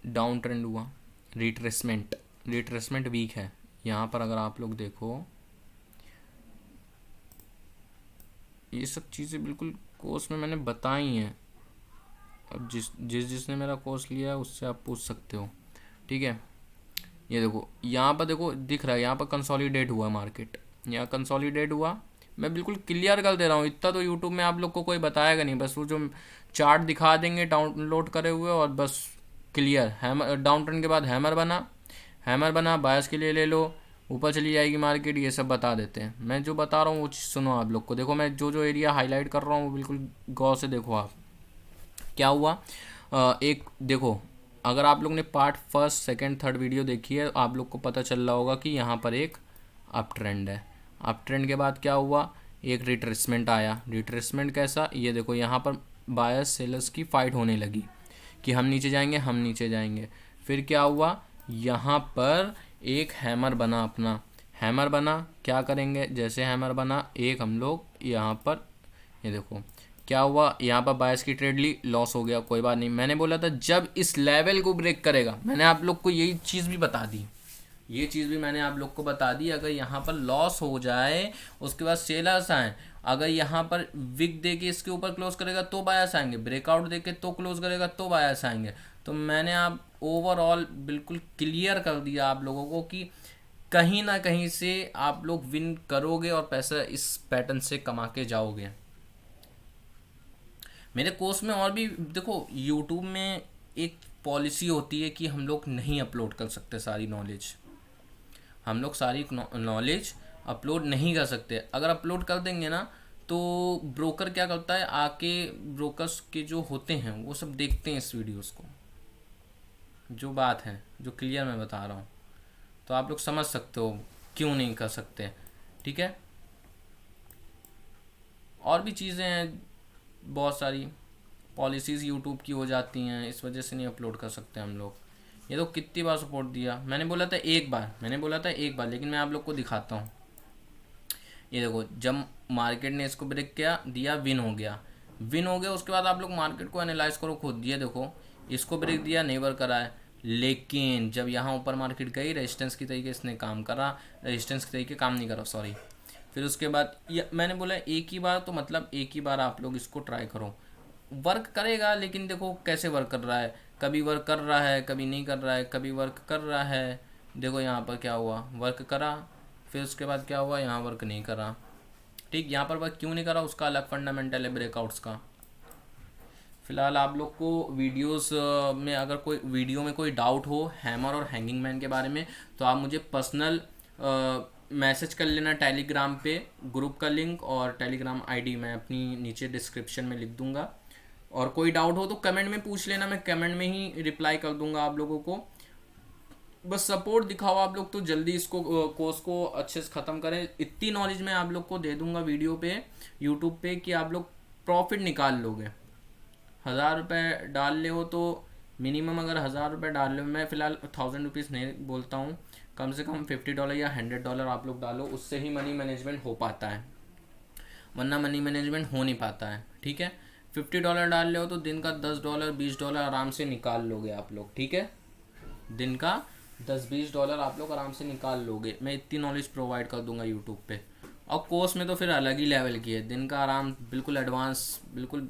[SPEAKER 1] डाउन ट्रेंड हुआ, रिट्रेसमेंट वीक है। यहाँ पर अगर आप लोग देखो ये सब चीज़ें बिल्कुल कोर्स में मैंने बताई हैं, अब जिसने मेरा कोर्स लिया है उससे आप पूछ सकते हो, ठीक है। ये देखो यहाँ पर देखो दिख रहा है, यहाँ पर कंसोलिडेट हुआ मार्केट, यहाँ कंसोलिडेट हुआ, मैं बिल्कुल क्लियर कर दे रहा हूँ, इतना तो यूट्यूब में आप लोग को कोई बताएगा नहीं, बस वो जो चार्ट दिखा देंगे डाउनलोड करे हुए और बस क्लियर। हैमर डाउन ट्रेंड के बाद हैमर बना बायस के लिए ले लो, ऊपर चली जाएगी मार्केट, ये सब बता देते हैं। मैं जो बता रहा हूँ वो चीज़ सुनो आप लोग को। देखो मैं जो जो एरिया हाईलाइट कर रहा हूँ वो बिल्कुल गौर से देखो आप। क्या हुआ, एक देखो, अगर आप लोग ने part first second third video देखी है आप लोग को पता चल रहा होगा कि यहाँ पर एक अप ट्रेंड है। अप ट्रेंड के बाद क्या हुआ, एक रिट्रेसमेंट आया। रिट्रेसमेंट कैसा, ये देखो यहाँ पर बायर्स सेलर्स की फाइट होने लगी कि हम नीचे जाएंगे हम नीचे जाएंगे। फिर क्या हुआ, यहाँ पर एक हैमर बना अपना, हैमर बना, क्या करेंगे, जैसे हैमर बना एक हम लोग यहाँ पर, ये देखो क्या हुआ, यहाँ पर बायर्स की ट्रेड ली, लॉस हो गया, कोई बात नहीं। मैंने बोला था जब इस लेवल को ब्रेक करेगा, मैंने आप लोग को यही चीज़ भी बता दी, ये चीज़ भी मैंने आप लोग को बता दी, अगर यहाँ पर लॉस हो जाए उसके बाद सेलर्स आए, अगर यहाँ पर विक दे के इसके ऊपर क्लोज करेगा तो बायर्स आएंगे, ब्रेकआउट दे के तो क्लोज करेगा तो बायर्स आएंगे। तो मैंने आप ओवरऑल बिल्कुल क्लियर कर दिया आप लोगों को कि कहीं ना कहीं से आप लोग विन करोगे और पैसा इस पैटर्न से कमा के जाओगे। मेरे कोर्स में और भी देखो, यूट्यूब में एक पॉलिसी होती है कि हम लोग नहीं अपलोड कर सकते सारी नॉलेज, हम लोग सारी नॉलेज अपलोड नहीं कर सकते। अगर अपलोड कर देंगे ना तो ब्रोकर क्या करता है, आके ब्रोकर्स के जो होते हैं वो सब देखते हैं इस वीडियोस को, जो बात है जो क्लियर मैं बता रहा हूँ, तो आप लोग समझ सकते हो क्यों नहीं कर सकते। ठीक है, और भी चीज़ें हैं, बहुत सारी पॉलिसीज़ यूट्यूब की हो जाती हैं, इस वजह से नहीं अपलोड कर सकते हम लोग। ये तो कितनी बार सपोर्ट दिया, मैंने बोला था एक बार, लेकिन मैं आप लोग को दिखाता हूँ। ये देखो जब मार्केट ने इसको ब्रेक किया दिया, विन हो गया, उसके बाद आप लोग मार्केट को एनालाइज करो खुद। ये देखो इसको ब्रेक दिया, नहीं वर्क करा है, लेकिन जब यहाँ ऊपर मार्केट गई रेजिस्टेंस की तरीके इसने काम करा, रेजिस्टेंस के तरीके काम नहीं करा, सॉरी। फिर उसके बाद मैंने बोला एक ही बार, तो मतलब एक ही बार आप लोग इसको ट्राई करो, वर्क करेगा। लेकिन देखो कैसे वर्क कर रहा है, कभी वर्क कर रहा है कभी नहीं कर रहा है, कभी वर्क कर रहा है। देखो यहाँ पर क्या हुआ, वर्क करा, फिर उसके बाद क्या हुआ, यहाँ वर्क नहीं करा। ठीक, यहाँ पर वर्क क्यों नहीं करा उसका अलग फंडामेंटल है ब्रेकआउट्स का। फिलहाल आप लोग को वीडियोस में अगर कोई वीडियो में कोई डाउट हो हैमर और हैंगिंग मैन के बारे में तो आप मुझे पर्सनल मैसेज कर लेना टेलीग्राम पे, ग्रुप का लिंक और टेलीग्राम आईडी मैं अपनी नीचे डिस्क्रिप्शन में लिख दूंगा। और कोई डाउट हो तो कमेंट में पूछ लेना, मैं कमेंट में ही रिप्लाई कर दूंगा आप लोगों को। बस सपोर्ट दिखाओ आप लोग तो जल्दी इसको कोर्स को अच्छे से ख़त्म करें। इतनी नॉलेज मैं आप लोग को दे दूंगा वीडियो पे यूट्यूब पे कि आप लोग प्रॉफिट निकाल लोगे। 1000 रुपये डाल ले हो तो मिनिमम, अगर 1000 रुपये डाल ले, मैं फ़िलहाल 1000 रुपीज़ नहीं बोलता हूँ, कम से कम $50 या $100 आप लोग डालो, उससे ही मनी मैनेजमेंट हो पाता है, वरना मनी मैनेजमेंट हो नहीं पाता है। ठीक है, $50 डाल ले हो तो दिन का $10 $20 आराम से निकाल लोगे आप लोग। ठीक है, दिन का $10-20 आप लोग आराम से निकाल लोगे, मैं इतनी नॉलेज प्रोवाइड कर दूंगा यूट्यूब पे। और कोर्स में तो फिर अलग ही लेवल की है, दिन का आराम, बिल्कुल एडवांस, बिल्कुल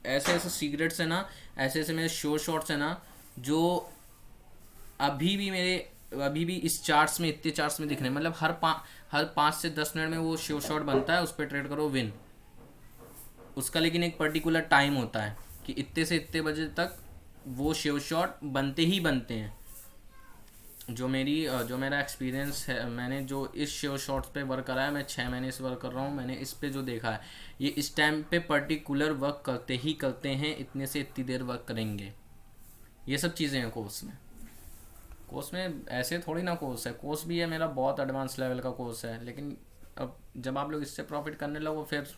[SPEAKER 1] ऐसे ऐसे सीक्रेट्स है ना, ऐसे ऐसे मेरे शॉर्ट्स है ना, जो अभी भी इस चार्ट्स में, इतने चार्ट्स में दिख रहे हैं। मतलब हर 5 से 10 मिनट में वो शॉर्ट बनता है, उस पर ट्रेड करो विन, उसका लेकिन एक पर्टिकुलर टाइम होता है कि इतने से इतने बजे तक वो शॉर्ट बनते ही बनते हैं। जो मेरा एक्सपीरियंस है, मैंने जो इस शॉर्ट्स पे वर्क करा है, मैं 6 महीने से वर्क कर रहा हूँ, मैंने इस पे जो देखा है, ये इस टाइम पे पर्टिकुलर वर्क करते हैं, इतने से इतनी देर वर्क करेंगे। ये सब चीज़ें हैं कोर्स में ऐसे थोड़ी ना कोर्स है, कोर्स भी है मेरा बहुत एडवांस लेवल का कोर्स है, लेकिन अब जब आप लोग इससे प्रॉफिट करने लगो फिर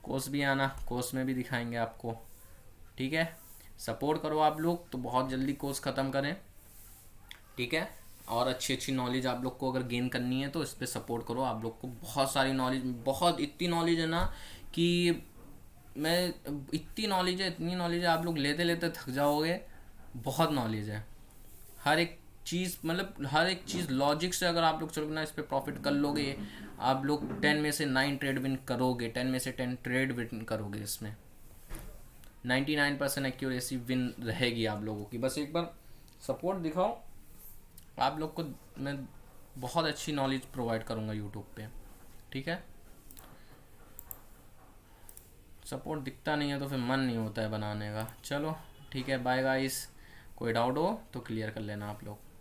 [SPEAKER 1] कोर्स भी आना, कोर्स में भी दिखाएंगे आपको। ठीक है, सपोर्ट करो आप लोग तो बहुत जल्दी कोर्स ख़त्म करें। ठीक है, और अच्छी नॉलेज आप लोग को अगर गेन करनी है तो इस पर सपोर्ट करो। आप लोग को बहुत सारी नॉलेज, बहुत इतनी नॉलेज है ना कि इतनी नॉलेज है आप लोग लेते लेते थक जाओगे। बहुत नॉलेज है, हर एक चीज़ लॉजिक से अगर आप लोग चलोगे ना, इस पर प्रॉफिट कर लोगे आप लोग। 10 में से 9 ट्रेड विन करोगे, 10 में से 10 ट्रेड विन करोगे, इसमें 99% एक्यूरेसी विन रहेगी आप लोगों की। बस एक बार सपोर्ट दिखाओ, आप लोग को मैं बहुत अच्छी नॉलेज प्रोवाइड करूँगा यूट्यूब पे। ठीक है, सपोर्ट दिखता नहीं है तो फिर मन नहीं होता है बनाने का। चलो ठीक है, बाय गाइस। कोई डाउट हो तो क्लियर कर लेना आप लोग।